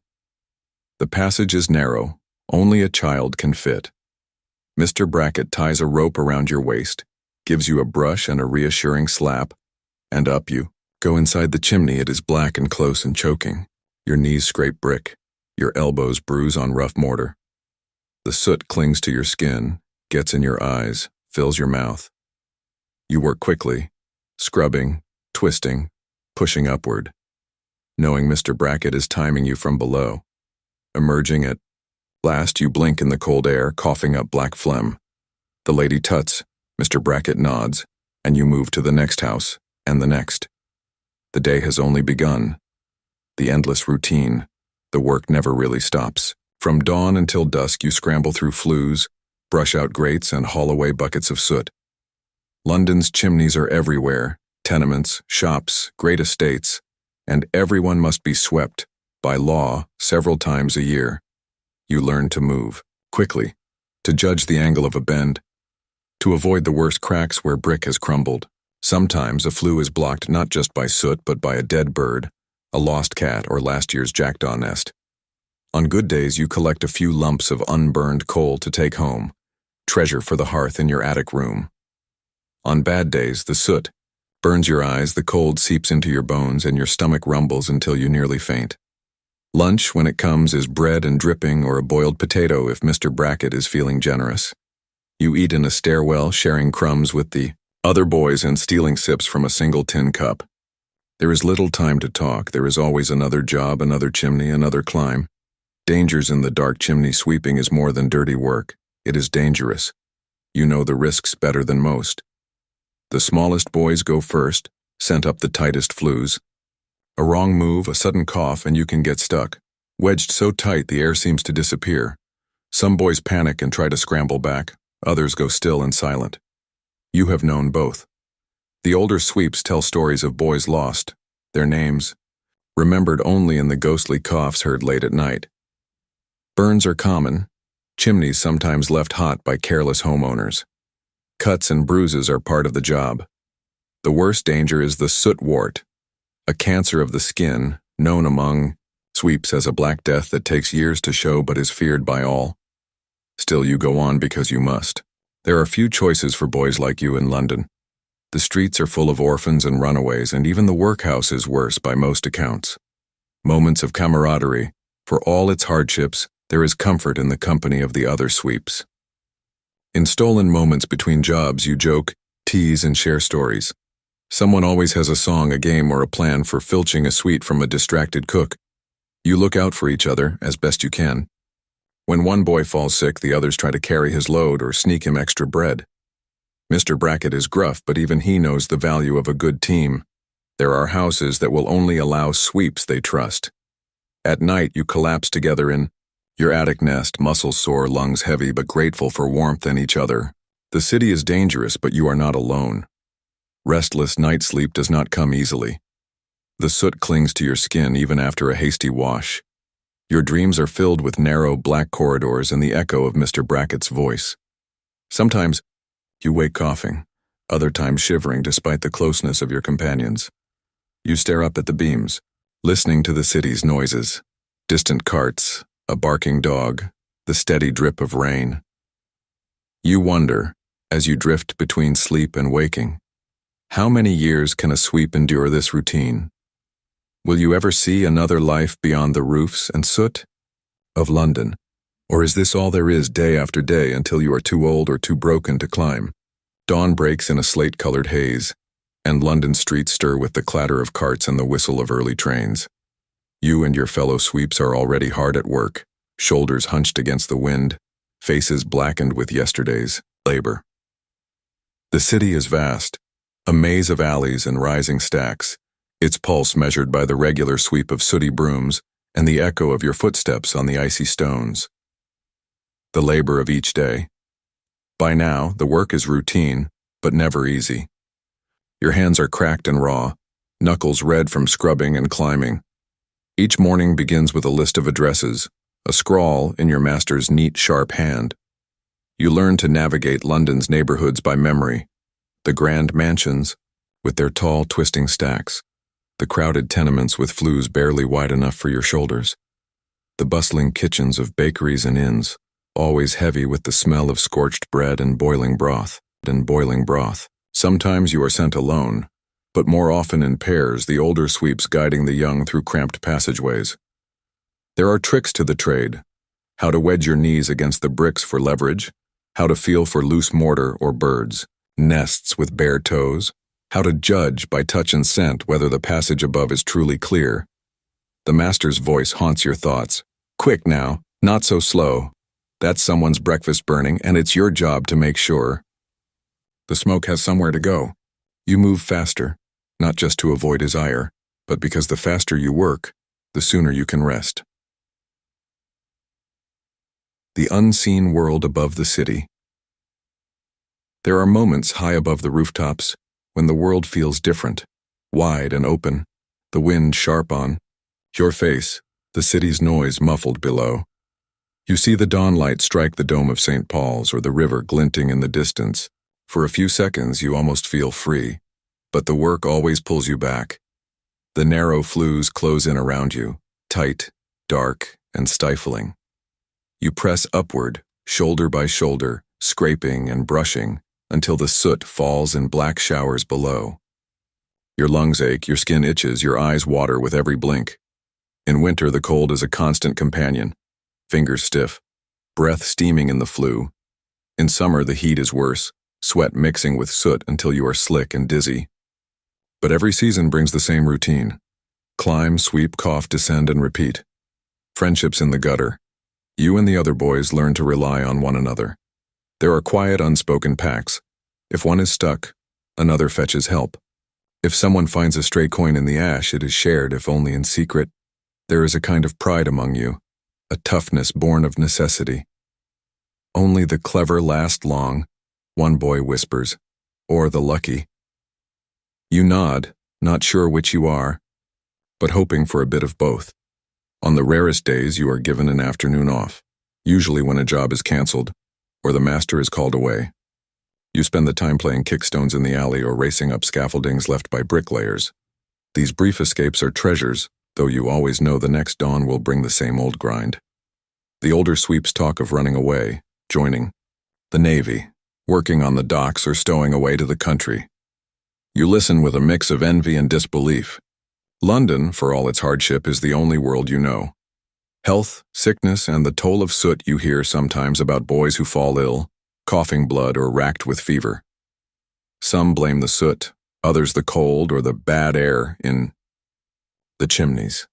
The passage is narrow, only a child can fit. Mr. Brackett ties a rope around your waist, gives you a brush and a reassuring slap, and up you go inside the chimney. It is black and close and choking. Your knees scrape brick, your elbows bruise on rough mortar. The soot clings to your skin, gets in your eyes, fills your mouth. You work quickly, scrubbing, twisting, pushing upward, knowing Mr. Brackett is timing you from below. Emerging at last, you blink in the cold air, coughing up black phlegm. The lady tuts, Mr. Brackett nods, and you move to the next house, and the next. The day has only begun. The endless routine, the work never really stops. From dawn until dusk you scramble through flues, brush out grates and haul away buckets of soot. London's chimneys are everywhere, tenements, shops, great estates, and everyone must be swept, by law, several times a year. You learn to move, quickly, to judge the angle of a bend, to avoid the worst cracks where brick has crumbled. Sometimes a flue is blocked not just by soot but by a dead bird, a lost cat, or last year's jackdaw nest. On good days you collect a few lumps of unburned coal to take home, treasure for the hearth in your attic room. On bad days, the soot burns your eyes, the cold seeps into your bones, and your stomach rumbles until you nearly faint. Lunch, when it comes, is bread and dripping or a boiled potato if Mr. Brackett is feeling generous. You eat in a stairwell, sharing crumbs with the other boys and stealing sips from a single tin cup. There is little time to talk. There is always another job, another chimney, another climb. Dangers in the dark chimney sweeping is more than dirty work. It is dangerous. You know the risks better than most. The smallest boys go first, sent up the tightest flues. A wrong move, a sudden cough, and you can get stuck, wedged so tight the air seems to disappear. Some boys panic and try to scramble back. Others go still and silent. You have known both. The older sweeps tell stories of boys lost, their names remembered only in the ghostly coughs heard late at night. Burns are common, chimneys sometimes left hot by careless homeowners. Cuts and bruises are part of the job. The worst danger is the soot wart, a cancer of the skin, known among sweeps as a black death that takes years to show but is feared by all. Still you go on because you must. There are few choices for boys like you in London. The streets are full of orphans and runaways, and even the workhouse is worse by most accounts. Moments of camaraderie. For all its hardships, there is comfort in the company of the other sweeps. In stolen moments between jobs, you joke, tease, and share stories. Someone always has a song, a game, or a plan for filching a sweet from a distracted cook. You look out for each other as best you can. When one boy falls sick, the others try to carry his load or sneak him extra bread. Mr. Brackett is gruff, but even he knows the value of a good team. There are houses that will only allow sweeps they trust. At night, you collapse together in your attic nest, muscles sore, lungs heavy, but grateful for warmth and each other. The city is dangerous, but you are not alone. Restless night sleep does not come easily. The soot clings to your skin even after a hasty wash. Your dreams are filled with narrow, black corridors and the echo of Mr. Brackett's voice. Sometimes, you wake coughing, other times shivering despite the closeness of your companions. You stare up at the beams, listening to the city's noises, distant carts, a barking dog, the steady drip of rain. You wonder, as you drift between sleep and waking, how many years can a sweep endure this routine? Will you ever see another life beyond the roofs and soot of London? Or is this all there is day after day until you are too old or too broken to climb? Dawn breaks in a slate-colored haze, and London streets stir with the clatter of carts and the whistle of early trains. You and your fellow sweeps are already hard at work, shoulders hunched against the wind, faces blackened with yesterday's labor. The city is vast, a maze of alleys and rising stacks, its pulse measured by the regular sweep of sooty brooms and the echo of your footsteps on the icy stones. The labor of each day. By now, the work is routine, but never easy. Your hands are cracked and raw, knuckles red from scrubbing and climbing. Each morning begins with a list of addresses, a scrawl in your master's neat, sharp hand. You learn to navigate London's neighborhoods by memory. The grand mansions, with their tall, twisting stacks. The crowded tenements with flues barely wide enough for your shoulders. The bustling kitchens of bakeries and inns, always heavy with the smell of scorched bread and boiling broth. Sometimes you are sent alone, but more often in pairs, the older sweeps guiding the young through cramped passageways. There are tricks to the trade. How to wedge your knees against the bricks for leverage, how to feel for loose mortar or birds, nests with bare toes, how to judge by touch and scent whether the passage above is truly clear. The master's voice haunts your thoughts. Quick now, not so slow. That's someone's breakfast burning, and it's your job to make sure. The smoke has somewhere to go. You move faster, not just to avoid his ire, but because the faster you work, the sooner you can rest. The unseen world above the city. There are moments high above the rooftops when the world feels different, wide and open, the wind sharp on your face, the city's noise muffled below. You see the dawn light strike the dome of St. Paul's or the river glinting in the distance. For a few seconds you almost feel free, but the work always pulls you back. The narrow flues close in around you, tight, dark, and stifling. You press upward, shoulder by shoulder, scraping and brushing, until the soot falls in black showers below. Your lungs ache, your skin itches, your eyes water with every blink. In winter, the cold is a constant companion. Fingers stiff, breath steaming in the flue. In summer, the heat is worse, sweat mixing with soot until you are slick and dizzy. But every season brings the same routine. Climb, sweep, cough, descend, and repeat. Friendships in the gutter. You and the other boys learn to rely on one another. There are quiet, unspoken pacts. If one is stuck, another fetches help. If someone finds a stray coin in the ash, it is shared, if only in secret. There is a kind of pride among you, a toughness born of necessity. Only the clever last long, one boy whispers, or the lucky. You nod, not sure which you are, but hoping for a bit of both. On the rarest days, you are given an afternoon off, usually when a job is canceled, or the master is called away. You spend the time playing kickstones in the alley or racing up scaffoldings left by bricklayers. These brief escapes are treasures, though you always know the next dawn will bring the same old grind. The older sweeps talk of running away, joining the Navy, working on the docks or stowing away to the country. You listen with a mix of envy and disbelief. London, for all its hardship, is the only world you know. Health, sickness, and the toll of soot you hear sometimes about boys who fall ill, coughing blood or racked with fever. Some blame the soot, others the cold or the bad air in the chimneys.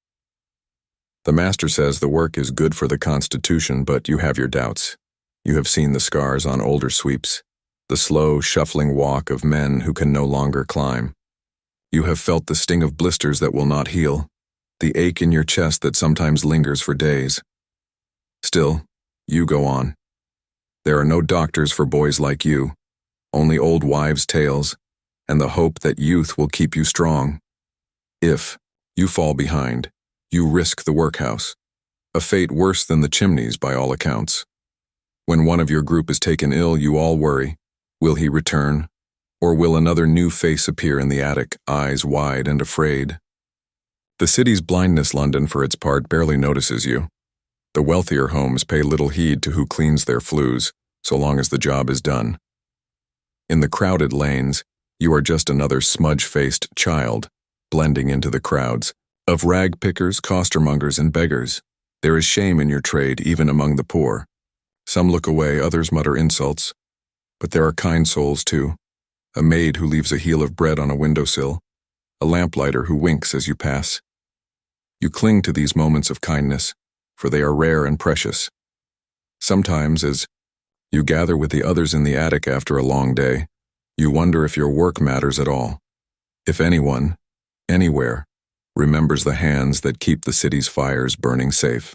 The master says the work is good for the constitution, but you have your doubts. You have seen the scars on older sweeps, the slow, shuffling walk of men who can no longer climb. You have felt the sting of blisters that will not heal, the ache in your chest that sometimes lingers for days. Still, you go on. There are no doctors for boys like you, only old wives' tales, and the hope that youth will keep you strong. If you fall behind, you risk the workhouse, a fate worse than the chimneys by all accounts. When one of your group is taken ill, you all worry. Will he return? Or will another new face appear in the attic, eyes wide and afraid? The city's blindness, London, for its part, barely notices you. The wealthier homes pay little heed to who cleans their flues, so long as the job is done. In the crowded lanes, you are just another smudge-faced child, blending into the crowds of rag-pickers, costermongers, and beggars. There is shame in your trade, even among the poor. Some look away, others mutter insults. But there are kind souls, too. A maid who leaves a heel of bread on a windowsill, a lamplighter who winks as you pass. You cling to these moments of kindness, for they are rare and precious. Sometimes, as you gather with the others in the attic after a long day, you wonder if your work matters at all. If anyone, anywhere, remembers the hands that keep the city's fires burning safe.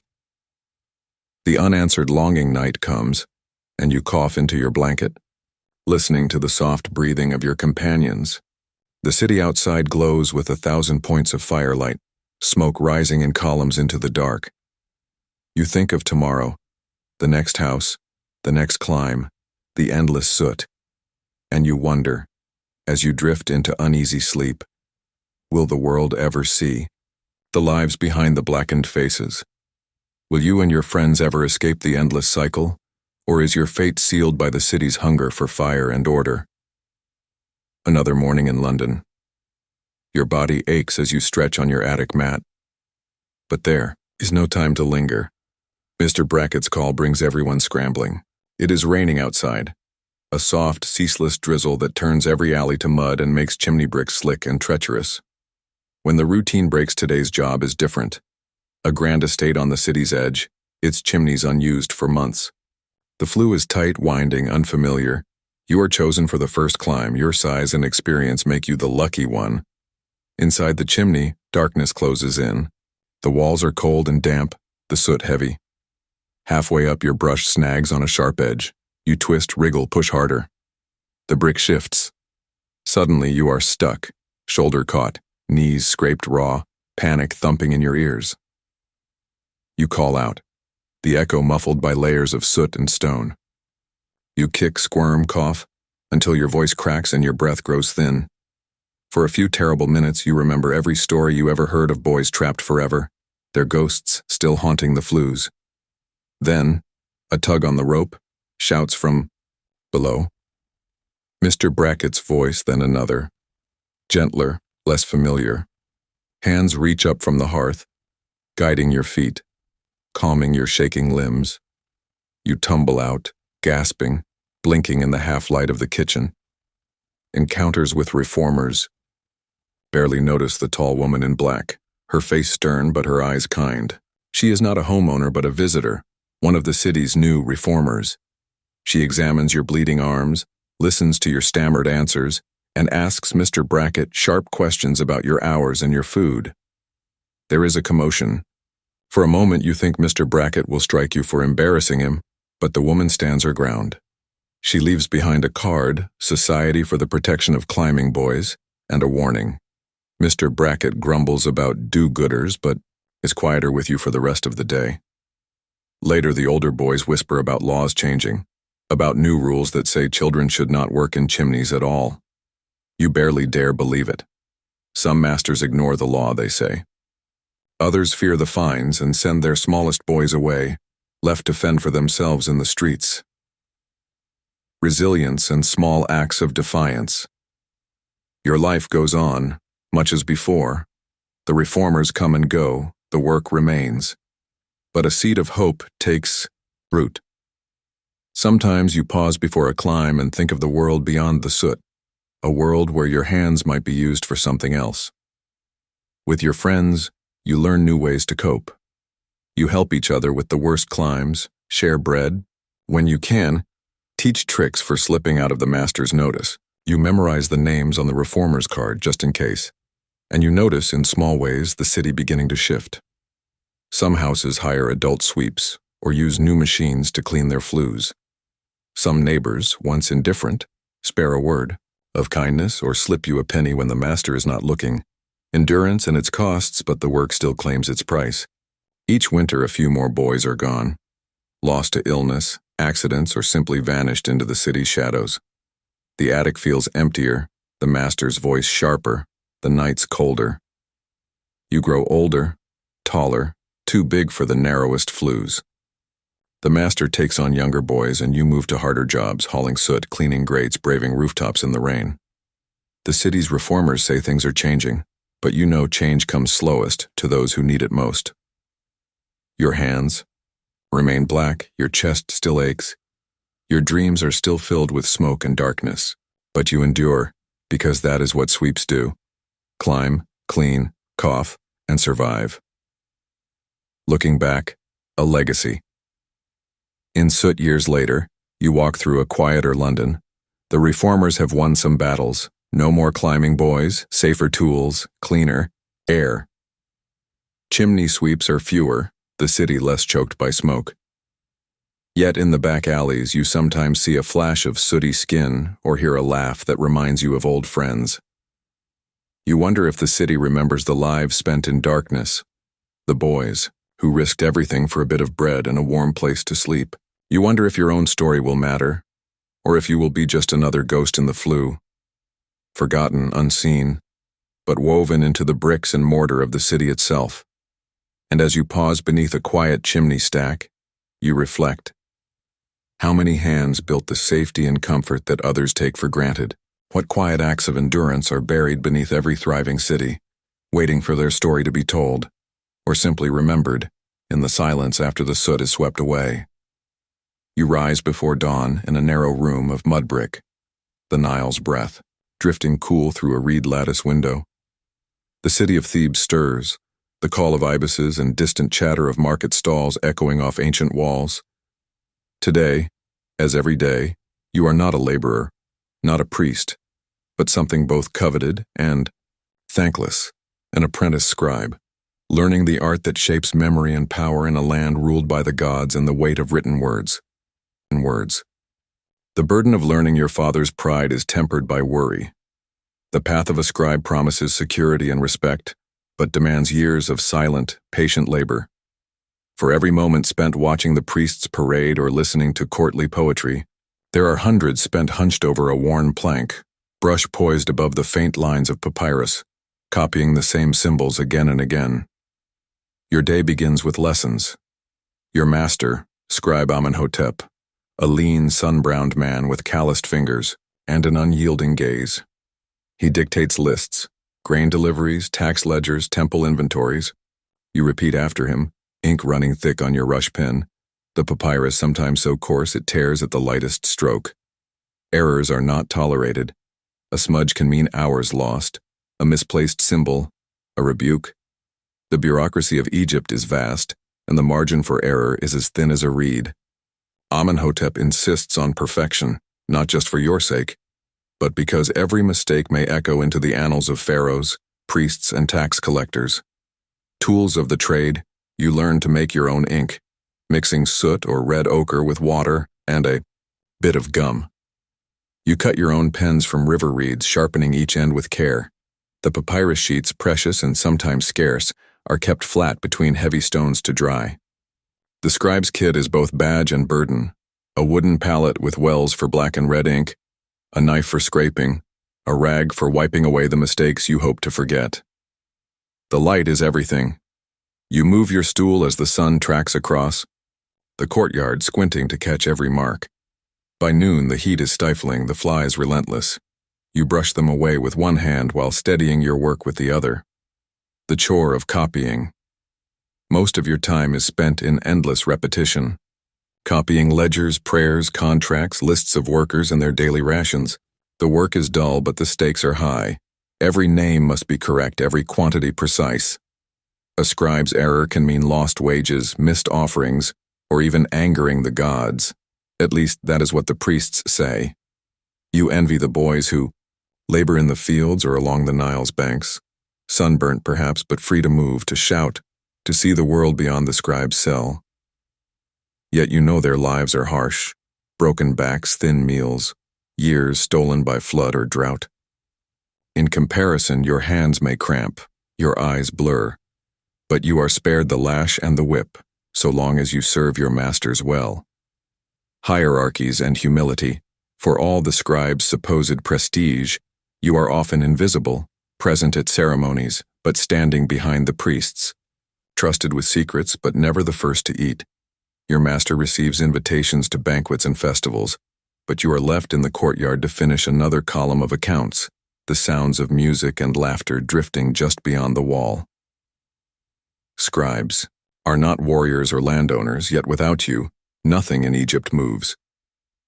The unanswered longing night comes, and you cough into your blanket, listening to the soft breathing of your companions. The city outside glows with 1,000 points of firelight, smoke rising in columns into the dark. You think of tomorrow, the next house, the next climb, the endless soot, and you wonder, as you drift into uneasy sleep, will the world ever see the lives behind the blackened faces? Will you and your friends ever escape the endless cycle, or is your fate sealed by the city's hunger for fire and order? Another morning in London. Your body aches as you stretch on your attic mat. But there is no time to linger. Mr. Brackett's call brings everyone scrambling. It is raining outside, a soft, ceaseless drizzle that turns every alley to mud and makes chimney bricks slick and treacherous. When the routine breaks, today's job is different. A grand estate on the city's edge, its chimneys unused for months. The flue is tight, winding, unfamiliar. You are chosen for the first climb. Your size and experience make you the lucky one. Inside the chimney, darkness closes in. The walls are cold and damp, the soot heavy. Halfway up, your brush snags on a sharp edge. You twist, wriggle, push harder. The brick shifts. Suddenly, you are stuck, shoulder caught, knees scraped raw, panic thumping in your ears. You call out, the echo muffled by layers of soot and stone. You kick, squirm, cough, until your voice cracks and your breath grows thin. For a few terrible minutes, you remember every story you ever heard of boys trapped forever, their ghosts still haunting the flues. Then, a tug on the rope, shouts from below. Mr. Brackett's voice, then another, gentler, less familiar. Hands reach up from the hearth, guiding your feet, calming your shaking limbs. You tumble out, gasping, blinking in the half-light of the kitchen. Encounters with reformers. Barely notice the tall woman in black, her face stern but her eyes kind. She is not a homeowner but a visitor, one of the city's new reformers. She examines your bleeding arms, listens to your stammered answers, and asks Mr. Brackett sharp questions about your hours and your food. There is a commotion. For a moment you think Mr. Brackett will strike you for embarrassing him, but the woman stands her ground. She leaves behind a card, Society for the Protection of Climbing Boys, and a warning. Mr. Brackett grumbles about do-gooders, but is quieter with you for the rest of the day. Later, the older boys whisper about laws changing, about new rules that say children should not work in chimneys at all. You barely dare believe it. Some masters ignore the law, they say. Others fear the fines and send their smallest boys away, left to fend for themselves in the streets. Resilience and small acts of defiance. Your life goes on, much as before. The reformers come and go, the work remains. But a seed of hope takes root. Sometimes you pause before a climb and think of the world beyond the soot. a world where your hands might be used for something else. With your friends, you learn new ways to cope. You help each other with the worst climbs, share bread. When you can, teach tricks for slipping out of the master's notice. You memorize the names on the reformer's card just in case. And you notice, in small ways, the city beginning to shift. Some houses hire adult sweeps or use new machines to clean their flues. Some neighbors, once indifferent, spare a word of kindness or slip you a penny when the master is not looking. Endurance and its costs, but the work still claims its price. Each winter a few more boys are gone, lost to illness, accidents, or simply vanished into the city's shadows. The attic feels emptier, the master's voice sharper, the nights colder. You grow older, taller, too big for the narrowest flues. The master takes on younger boys and you move to harder jobs, hauling soot, cleaning grates, braving rooftops in the rain. The city's reformers say things are changing, but you know change comes slowest to those who need it most. Your hands remain black, your chest still aches. Your dreams are still filled with smoke and darkness, but you endure because that is what sweeps do. Climb, clean, cough, and survive. Looking back, a legacy. In soot years later, you walk through a quieter London. The reformers have won some battles. No more climbing boys, safer tools, cleaner air. Chimney sweeps are fewer, the city less choked by smoke. Yet in the back alleys you sometimes see a flash of sooty skin or hear a laugh that reminds you of old friends. You wonder if the city remembers the lives spent in darkness, the boys who risked everything for a bit of bread and a warm place to sleep. You wonder if your own story will matter, or if you will be just another ghost in the flue, forgotten, unseen, but woven into the bricks and mortar of the city itself. And as you pause beneath a quiet chimney stack, you reflect. How many hands built the safety and comfort that others take for granted? What quiet acts of endurance are buried beneath every thriving city, waiting for their story to be told, or simply remembered, in the silence after the soot is swept away? You rise before dawn in a narrow room of mud brick, the Nile's breath, drifting cool through a reed lattice window. The city of Thebes stirs, the call of ibises and distant chatter of market stalls echoing off ancient walls. Today, as every day, you are not a laborer, not a priest, but something both coveted and thankless, an apprentice scribe, learning the art that shapes memory and power in a land ruled by the gods and the weight of written words. The burden of learning your father's pride is tempered by worry. The path of a scribe promises security and respect, but demands years of silent, patient labor. For every moment spent watching the priests parade or listening to courtly poetry, there are hundreds spent hunched over a worn plank, brush poised above the faint lines of papyrus, copying the same symbols again and again. Your day begins with lessons. Your master, Scribe Amenhotep, a lean, sun-browned man with calloused fingers and an unyielding gaze. He dictates lists, grain deliveries, tax ledgers, temple inventories. You repeat after him, ink running thick on your rush pen, the papyrus sometimes so coarse it tears at the lightest stroke. Errors are not tolerated. A smudge can mean hours lost, a misplaced symbol, a rebuke. The bureaucracy of Egypt is vast, and the margin for error is as thin as a reed. Amenhotep insists on perfection, not just for your sake, but because every mistake may echo into the annals of pharaohs, priests, and tax collectors. Tools of the trade, you learn to make your own ink, mixing soot or red ochre with water and a bit of gum. You cut your own pens from river reeds, sharpening each end with care. The papyrus sheets, precious and sometimes scarce, are kept flat between heavy stones to dry. The scribe's kit is both badge and burden, a wooden palette with wells for black and red ink, a knife for scraping, a rag for wiping away the mistakes you hope to forget. The light is everything. You move your stool as the sun tracks across, the courtyard squinting to catch every mark. By noon, the heat is stifling, the flies relentless. You brush them away with one hand while steadying your work with the other. The chore of copying. Most of your time is spent in endless repetition, copying ledgers, prayers, contracts, lists of workers and their daily rations. The work is dull, but the stakes are high. Every name must be correct, every quantity precise. A scribe's error can mean lost wages, missed offerings, or even angering the gods. At least that is what the priests say. You envy the boys who labor in the fields or along the Nile's banks, sunburnt perhaps, but free to move, to shout, to see the world beyond the scribe's cell. Yet you know their lives are harsh, broken backs, thin meals, years stolen by flood or drought. In comparison, your hands may cramp, your eyes blur, but you are spared the lash and the whip, so long as you serve your masters well. Hierarchies and humility, for all the scribe's supposed prestige, you are often invisible, present at ceremonies, but standing behind the priests, trusted with secrets, but never the first to eat. Your master receives invitations to banquets and festivals, but you are left in the courtyard to finish another column of accounts, the sounds of music and laughter drifting just beyond the wall. Scribes are not warriors or landowners, yet without you, nothing in Egypt moves.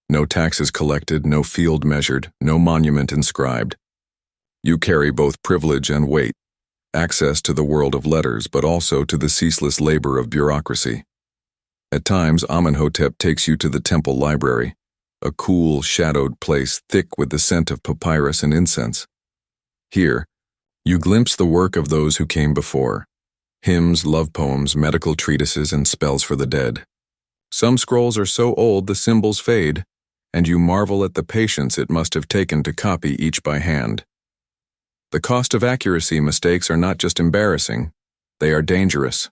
No taxes collected, no field measured, no monument inscribed. You carry both privilege and weight, access to the world of letters, but also to the ceaseless labor of bureaucracy. At times, Amenhotep takes you to the temple library, a cool, shadowed place thick with the scent of papyrus and incense. Here, you glimpse the work of those who came before: hymns, love poems, medical treatises, and spells for the dead. Some scrolls are so old the symbols fade, and you marvel at the patience it must have taken to copy each by hand. The cost of accuracy mistakes are not just embarrassing, they are dangerous.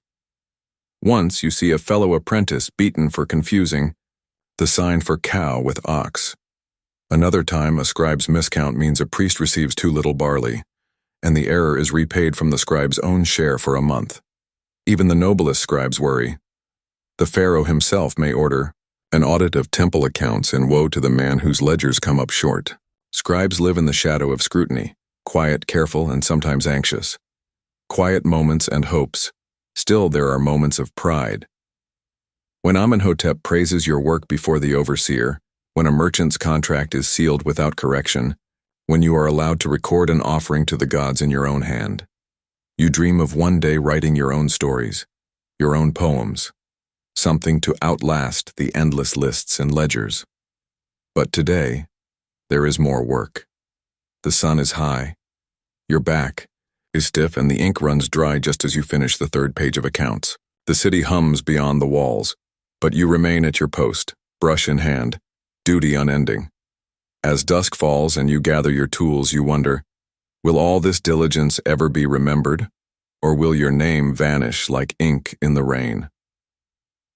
Once you see a fellow apprentice beaten for confusing the sign for cow with ox. Another time, a scribe's miscount means a priest receives too little barley, and the error is repaid from the scribe's own share for a month. Even the noblest scribes worry. The pharaoh himself may order an audit of temple accounts, and woe to the man whose ledgers come up short. Scribes live in the shadow of scrutiny, quiet, careful, and sometimes anxious. Quiet moments and hopes. Still, there are moments of pride. When Amenhotep praises your work before the overseer, when a merchant's contract is sealed without correction, when you are allowed to record an offering to the gods in your own hand, you dream of one day writing your own stories, your own poems, something to outlast the endless lists and ledgers. But today, there is more work. The sun is high. Your back is stiff and the ink runs dry just as you finish the third page of accounts. The city hums beyond the walls, but you remain at your post, brush in hand, duty unending. As dusk falls and you gather your tools, you wonder, will all this diligence ever be remembered, or will your name vanish like ink in the rain?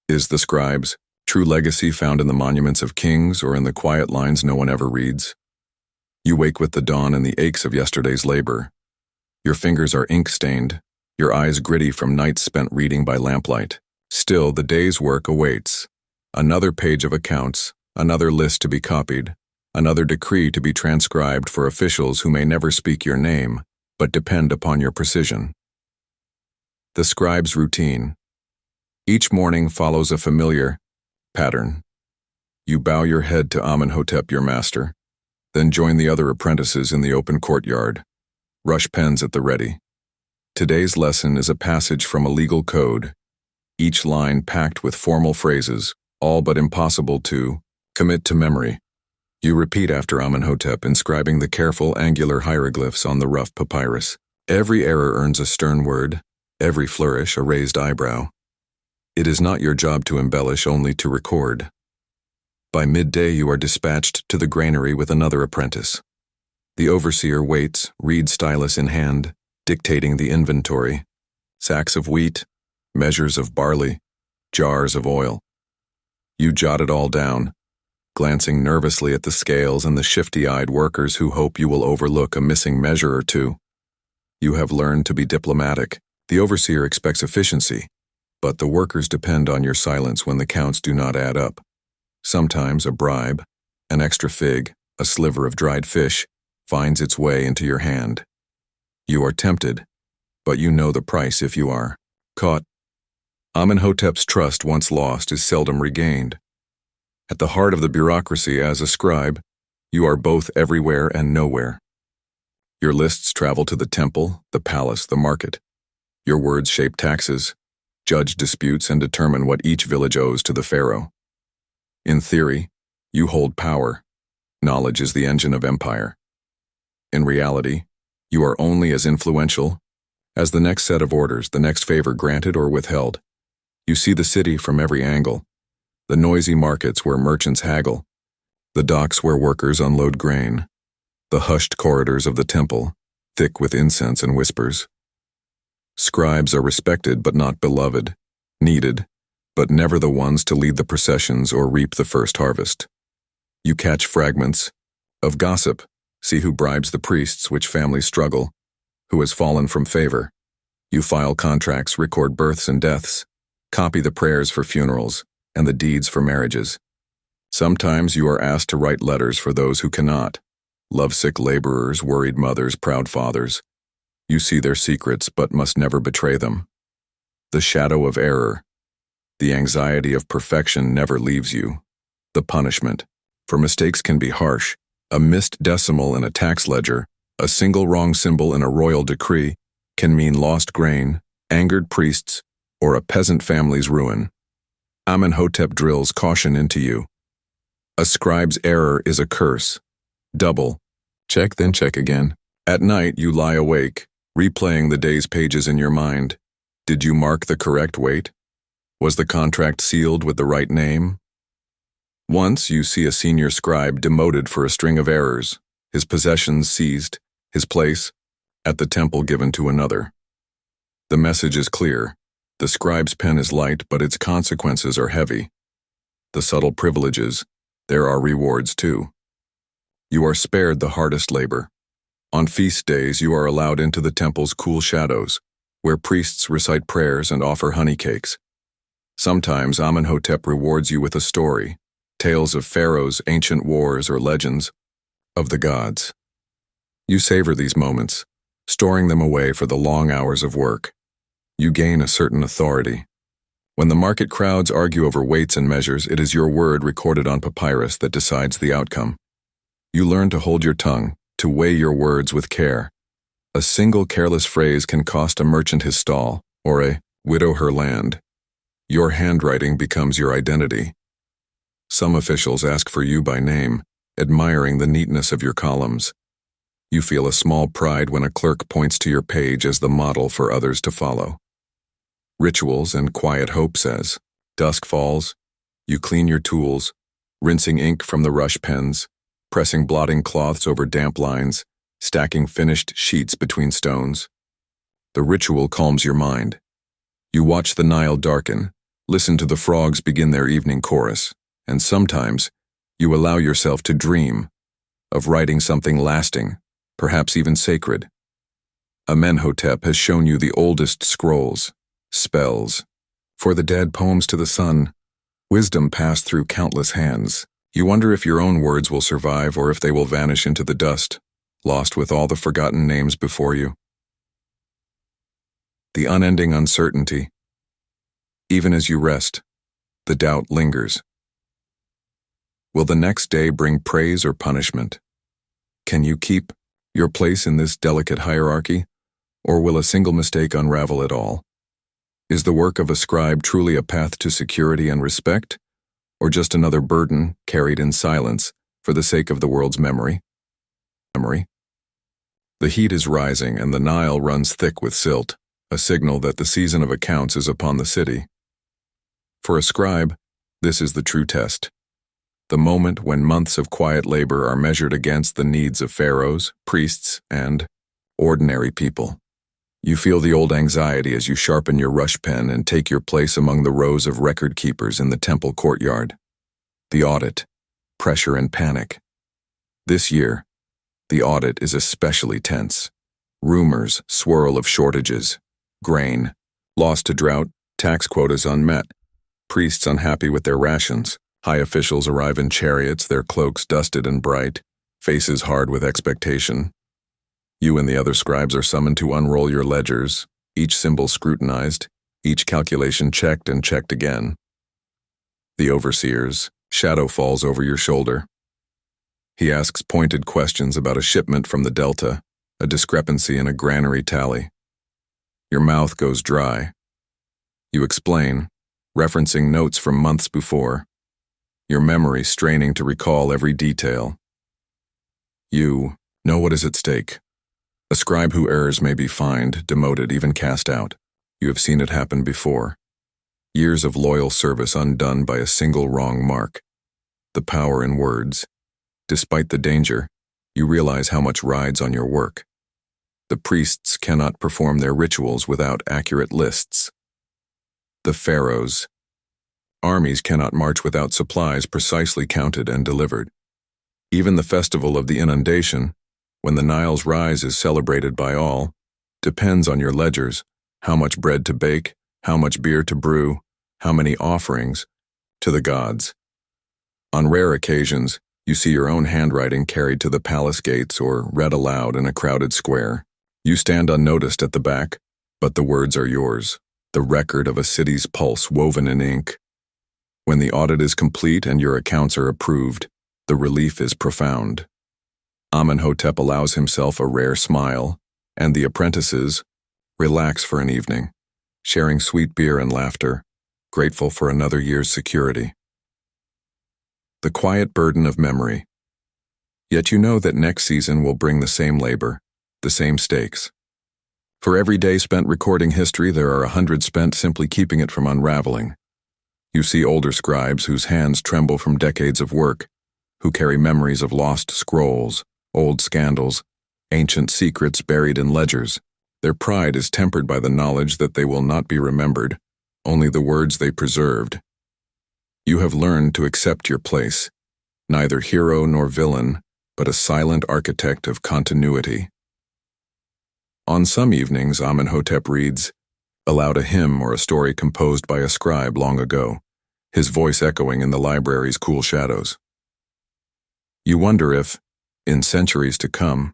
Is the scribe's true legacy found in the monuments of kings or in the quiet lines no one ever reads? You wake with the dawn and the aches of yesterday's labor. Your fingers are ink-stained, your eyes gritty from nights spent reading by lamplight. Still, the day's work awaits. Another page of accounts, another list to be copied, another decree to be transcribed for officials who may never speak your name, but depend upon your precision. The scribe's routine. Each morning follows a familiar pattern. You bow your head to Amenhotep, your master, then join the other apprentices in the open courtyard, rush pens at the ready. Today's lesson is a passage from a legal code, each line packed with formal phrases, all but impossible to commit to memory. You repeat after Amenhotep, inscribing the careful angular hieroglyphs on the rough papyrus. Every error earns a stern word, every flourish a raised eyebrow. It is not your job to embellish, only to record. By midday you are dispatched to the granary with another apprentice. The overseer waits, reed stylus in hand, dictating the inventory. Sacks of wheat, measures of barley, jars of oil. You jot it all down, glancing nervously at the scales and the shifty-eyed workers who hope you will overlook a missing measure or two. You have learned to be diplomatic. The overseer expects efficiency, but the workers depend on your silence when the counts do not add up. Sometimes a bribe, an extra fig, a sliver of dried fish, finds its way into your hand. You are tempted, but you know the price if you are caught. Amenhotep's trust, once lost, is seldom regained. At the heart of the bureaucracy as a scribe, You are both everywhere and nowhere. Your lists travel to the temple, the palace, the market. Your words shape taxes, judge disputes, and determine what each village owes to the pharaoh. In theory, you hold power. Knowledge is the engine of empire. In reality, you are only as influential as the next set of orders, the next favor granted or withheld. You see the city from every angle, the noisy markets where merchants haggle, the docks where workers unload grain, the hushed corridors of the temple, thick with incense and whispers. Scribes are respected but not beloved, needed, but never the ones to lead the processions or reap the first harvest. You catch fragments of gossip, see who bribes the priests, which families struggle, who has fallen from favor. You file contracts, record births and deaths, copy the prayers for funerals and the deeds for marriages. Sometimes you are asked to write letters for those who cannot, lovesick laborers, worried mothers, proud fathers. You see their secrets but must never betray them. The shadow of error, the anxiety of perfection never leaves you. The punishment, for mistakes can be harsh. A missed decimal in a tax ledger, a single wrong symbol in a royal decree, can mean lost grain, angered priests, or a peasant family's ruin. Amenhotep drills caution into you. A scribe's error is a curse. Double. Check, then check again. At night, you lie awake, replaying the day's pages in your mind. Did you mark the correct weight? Was the contract sealed with the right name? Once you see a senior scribe demoted for a string of errors, his possessions seized, his place at the temple given to another. The message is clear. The scribe's pen is light, but its consequences are heavy. The subtle privileges, there are rewards too. You are spared the hardest labor. On feast days, you are allowed into the temple's cool shadows, where priests recite prayers and offer honey cakes. Sometimes Amenhotep rewards you with a story, tales of pharaohs, ancient wars, or legends of the gods. You savor these moments, storing them away for the long hours of work. You gain a certain authority. When the market crowds argue over weights and measures, it is your word recorded on papyrus that decides the outcome. You learn to hold your tongue, to weigh your words with care. A single careless phrase can cost a merchant his stall, or a widow her land. Your handwriting becomes your identity. Some officials ask for you by name, admiring the neatness of your columns. You feel a small pride when a clerk points to your page as the model for others to follow. Rituals and quiet hope says, dusk falls, you clean your tools, rinsing ink from the rush pens, pressing blotting cloths over damp lines, stacking finished sheets between stones. The ritual calms your mind. You watch the Nile darken, listen to the frogs begin their evening chorus, and sometimes you allow yourself to dream of writing something lasting, perhaps even sacred. Amenhotep has shown you the oldest scrolls, spells, for the dead poems to the sun, wisdom passed through countless hands. You wonder if your own words will survive or if they will vanish into the dust, lost with all the forgotten names before you. The unending uncertainty. Even as you rest, the doubt lingers. Will the next day bring praise or punishment? Can you keep your place in this delicate hierarchy, or will a single mistake unravel it all? Is the work of a scribe truly a path to security and respect, or just another burden carried in silence for the sake of the world's memory? The heat is rising and the Nile runs thick with silt, a signal that the season of accounts is upon the city. For a scribe, this is the true test. The moment when months of quiet labor are measured against the needs of pharaohs, priests, and ordinary people. You feel the old anxiety as you sharpen your rush pen and take your place among the rows of record keepers in the temple courtyard. The audit, pressure and panic. This year, the audit is especially tense. Rumors swirl of shortages, grain, lost to drought, tax quotas unmet, priests unhappy with their rations. High officials arrive in chariots, their cloaks dusted and bright, faces hard with expectation. You and the other scribes are summoned to unroll your ledgers, each symbol scrutinized, each calculation checked and checked again. The overseer's shadow falls over your shoulder. He asks pointed questions about a shipment from the Delta, a discrepancy in a granary tally. Your mouth goes dry. You explain, referencing notes from months before, your memory straining to recall every detail. You know what is at stake. A scribe who errs may be fined, demoted, even cast out. You have seen it happen before. Years of loyal service undone by a single wrong mark. The power in words. Despite the danger, you realize how much rides on your work. The priests cannot perform their rituals without accurate lists. The pharaohs. Armies cannot march without supplies precisely counted and delivered. Even the festival of the inundation, when the Nile's rise is celebrated by all, depends on your ledgers, how much bread to bake, how much beer to brew, how many offerings to the gods. On rare occasions, you see your own handwriting carried to the palace gates or read aloud in a crowded square. You stand unnoticed at the back, but the words are yours, the record of a city's pulse woven in ink. When the audit is complete and your accounts are approved, the relief is profound. Amenhotep allows himself a rare smile, and the apprentices relax for an evening, sharing sweet beer and laughter, grateful for another year's security. The quiet burden of memory. Yet you know that next season will bring the same labor, the same stakes. For every day spent recording history, there are 100 spent simply keeping it from unraveling. You see older scribes whose hands tremble from decades of work, who carry memories of lost scrolls, old scandals, ancient secrets buried in ledgers. Their pride is tempered by the knowledge that they will not be remembered, only the words they preserved. You have learned to accept your place, neither hero nor villain, but a silent architect of continuity. On some evenings, Amenhotep reads aloud a hymn or a story composed by a scribe long ago, his voice echoing in the library's cool shadows. You wonder if, in centuries to come,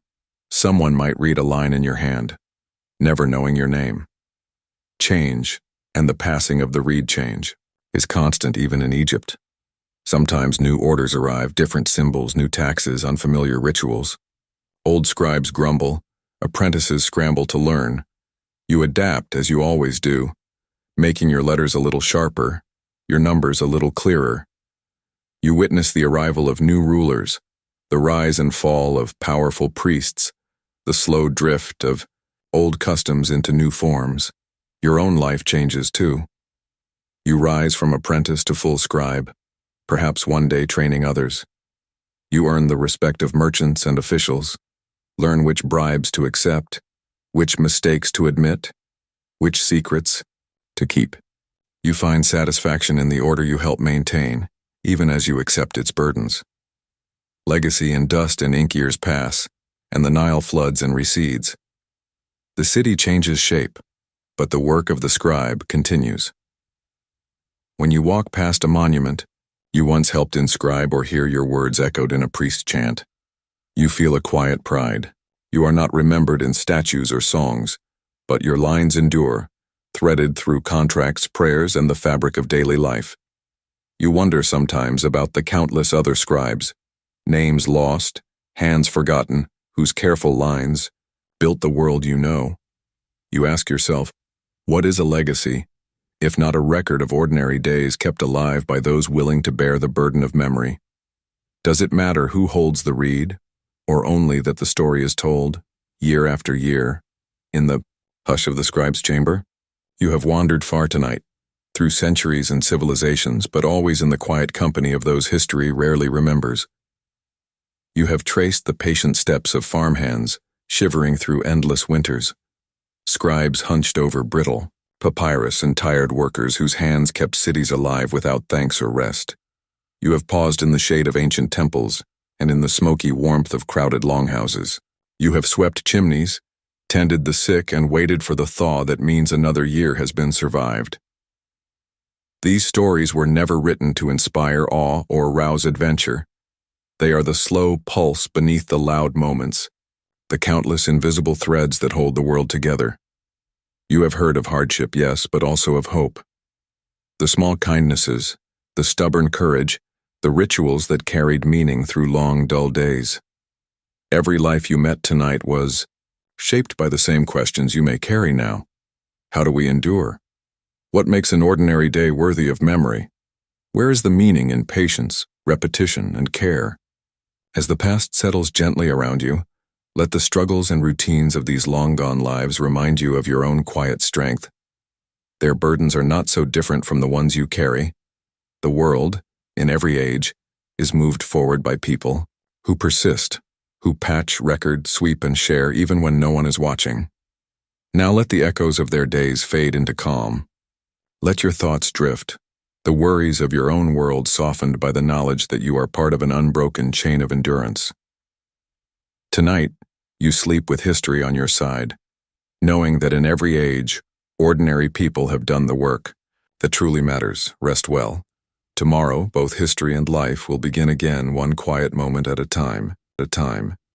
someone might read a line in your hand, never knowing your name. Change, and the passing of the reed change, is constant even in Egypt. Sometimes new orders arrive, different symbols, new taxes, unfamiliar rituals. Old scribes grumble, apprentices scramble to learn. You adapt as you always do, making your letters a little sharper, your numbers a little clearer. You witness the arrival of new rulers, the rise and fall of powerful priests, the slow drift of old customs into new forms. Your own life changes too. You rise from apprentice to full scribe, perhaps one day training others. You earn the respect of merchants and officials, learn which bribes to accept, which mistakes to admit, which secrets to keep. You find satisfaction in the order you help maintain, even as you accept its burdens. Legacy and dust and ink years pass, and the Nile floods and recedes. The city changes shape, but the work of the scribe continues. When you walk past a monument you once helped inscribe or hear your words echoed in a priest chant, you feel a quiet pride. You are not remembered in statues or songs, but your lines endure, threaded through contracts, prayers, and the fabric of daily life. You wonder sometimes about the countless other scribes, names lost, hands forgotten, whose careful lines built the world you know. You ask yourself, what is a legacy, if not a record of ordinary days kept alive by those willing to bear the burden of memory? Does it matter who holds the reed, or only that the story is told, year after year, in the hush of the scribe's chamber? You have wandered far tonight, through centuries and civilizations, but always in the quiet company of those history rarely remembers. You have traced the patient steps of farmhands, shivering through endless winters, scribes hunched over brittle papyrus and tired workers whose hands kept cities alive without thanks or rest. You have paused in the shade of ancient temples and in the smoky warmth of crowded longhouses. You have swept chimneys, tended the sick, and waited for the thaw that means another year has been survived. These stories were never written to inspire awe or rouse adventure. They are the slow pulse beneath the loud moments, the countless invisible threads that hold the world together. You have heard of hardship, yes, but also of hope. The small kindnesses, the stubborn courage, the rituals that carried meaning through long, dull days. Every life you met tonight was shaped by the same questions you may carry now. How do we endure? What makes an ordinary day worthy of memory? Where is the meaning in patience, repetition, and care? As the past settles gently around you, let the struggles and routines of these long-gone lives remind you of your own quiet strength. Their burdens are not so different from the ones you carry. The world, in every age, is moved forward by people who persist, who patch, record, sweep, and share even when no one is watching. Now let the echoes of their days fade into calm. Let your thoughts drift, the worries of your own world softened by the knowledge that you are part of an unbroken chain of endurance. Tonight, you sleep with history on your side, knowing that in every age, ordinary people have done the work that truly matters. Rest well. Tomorrow, both history and life will begin again, one quiet moment at a time.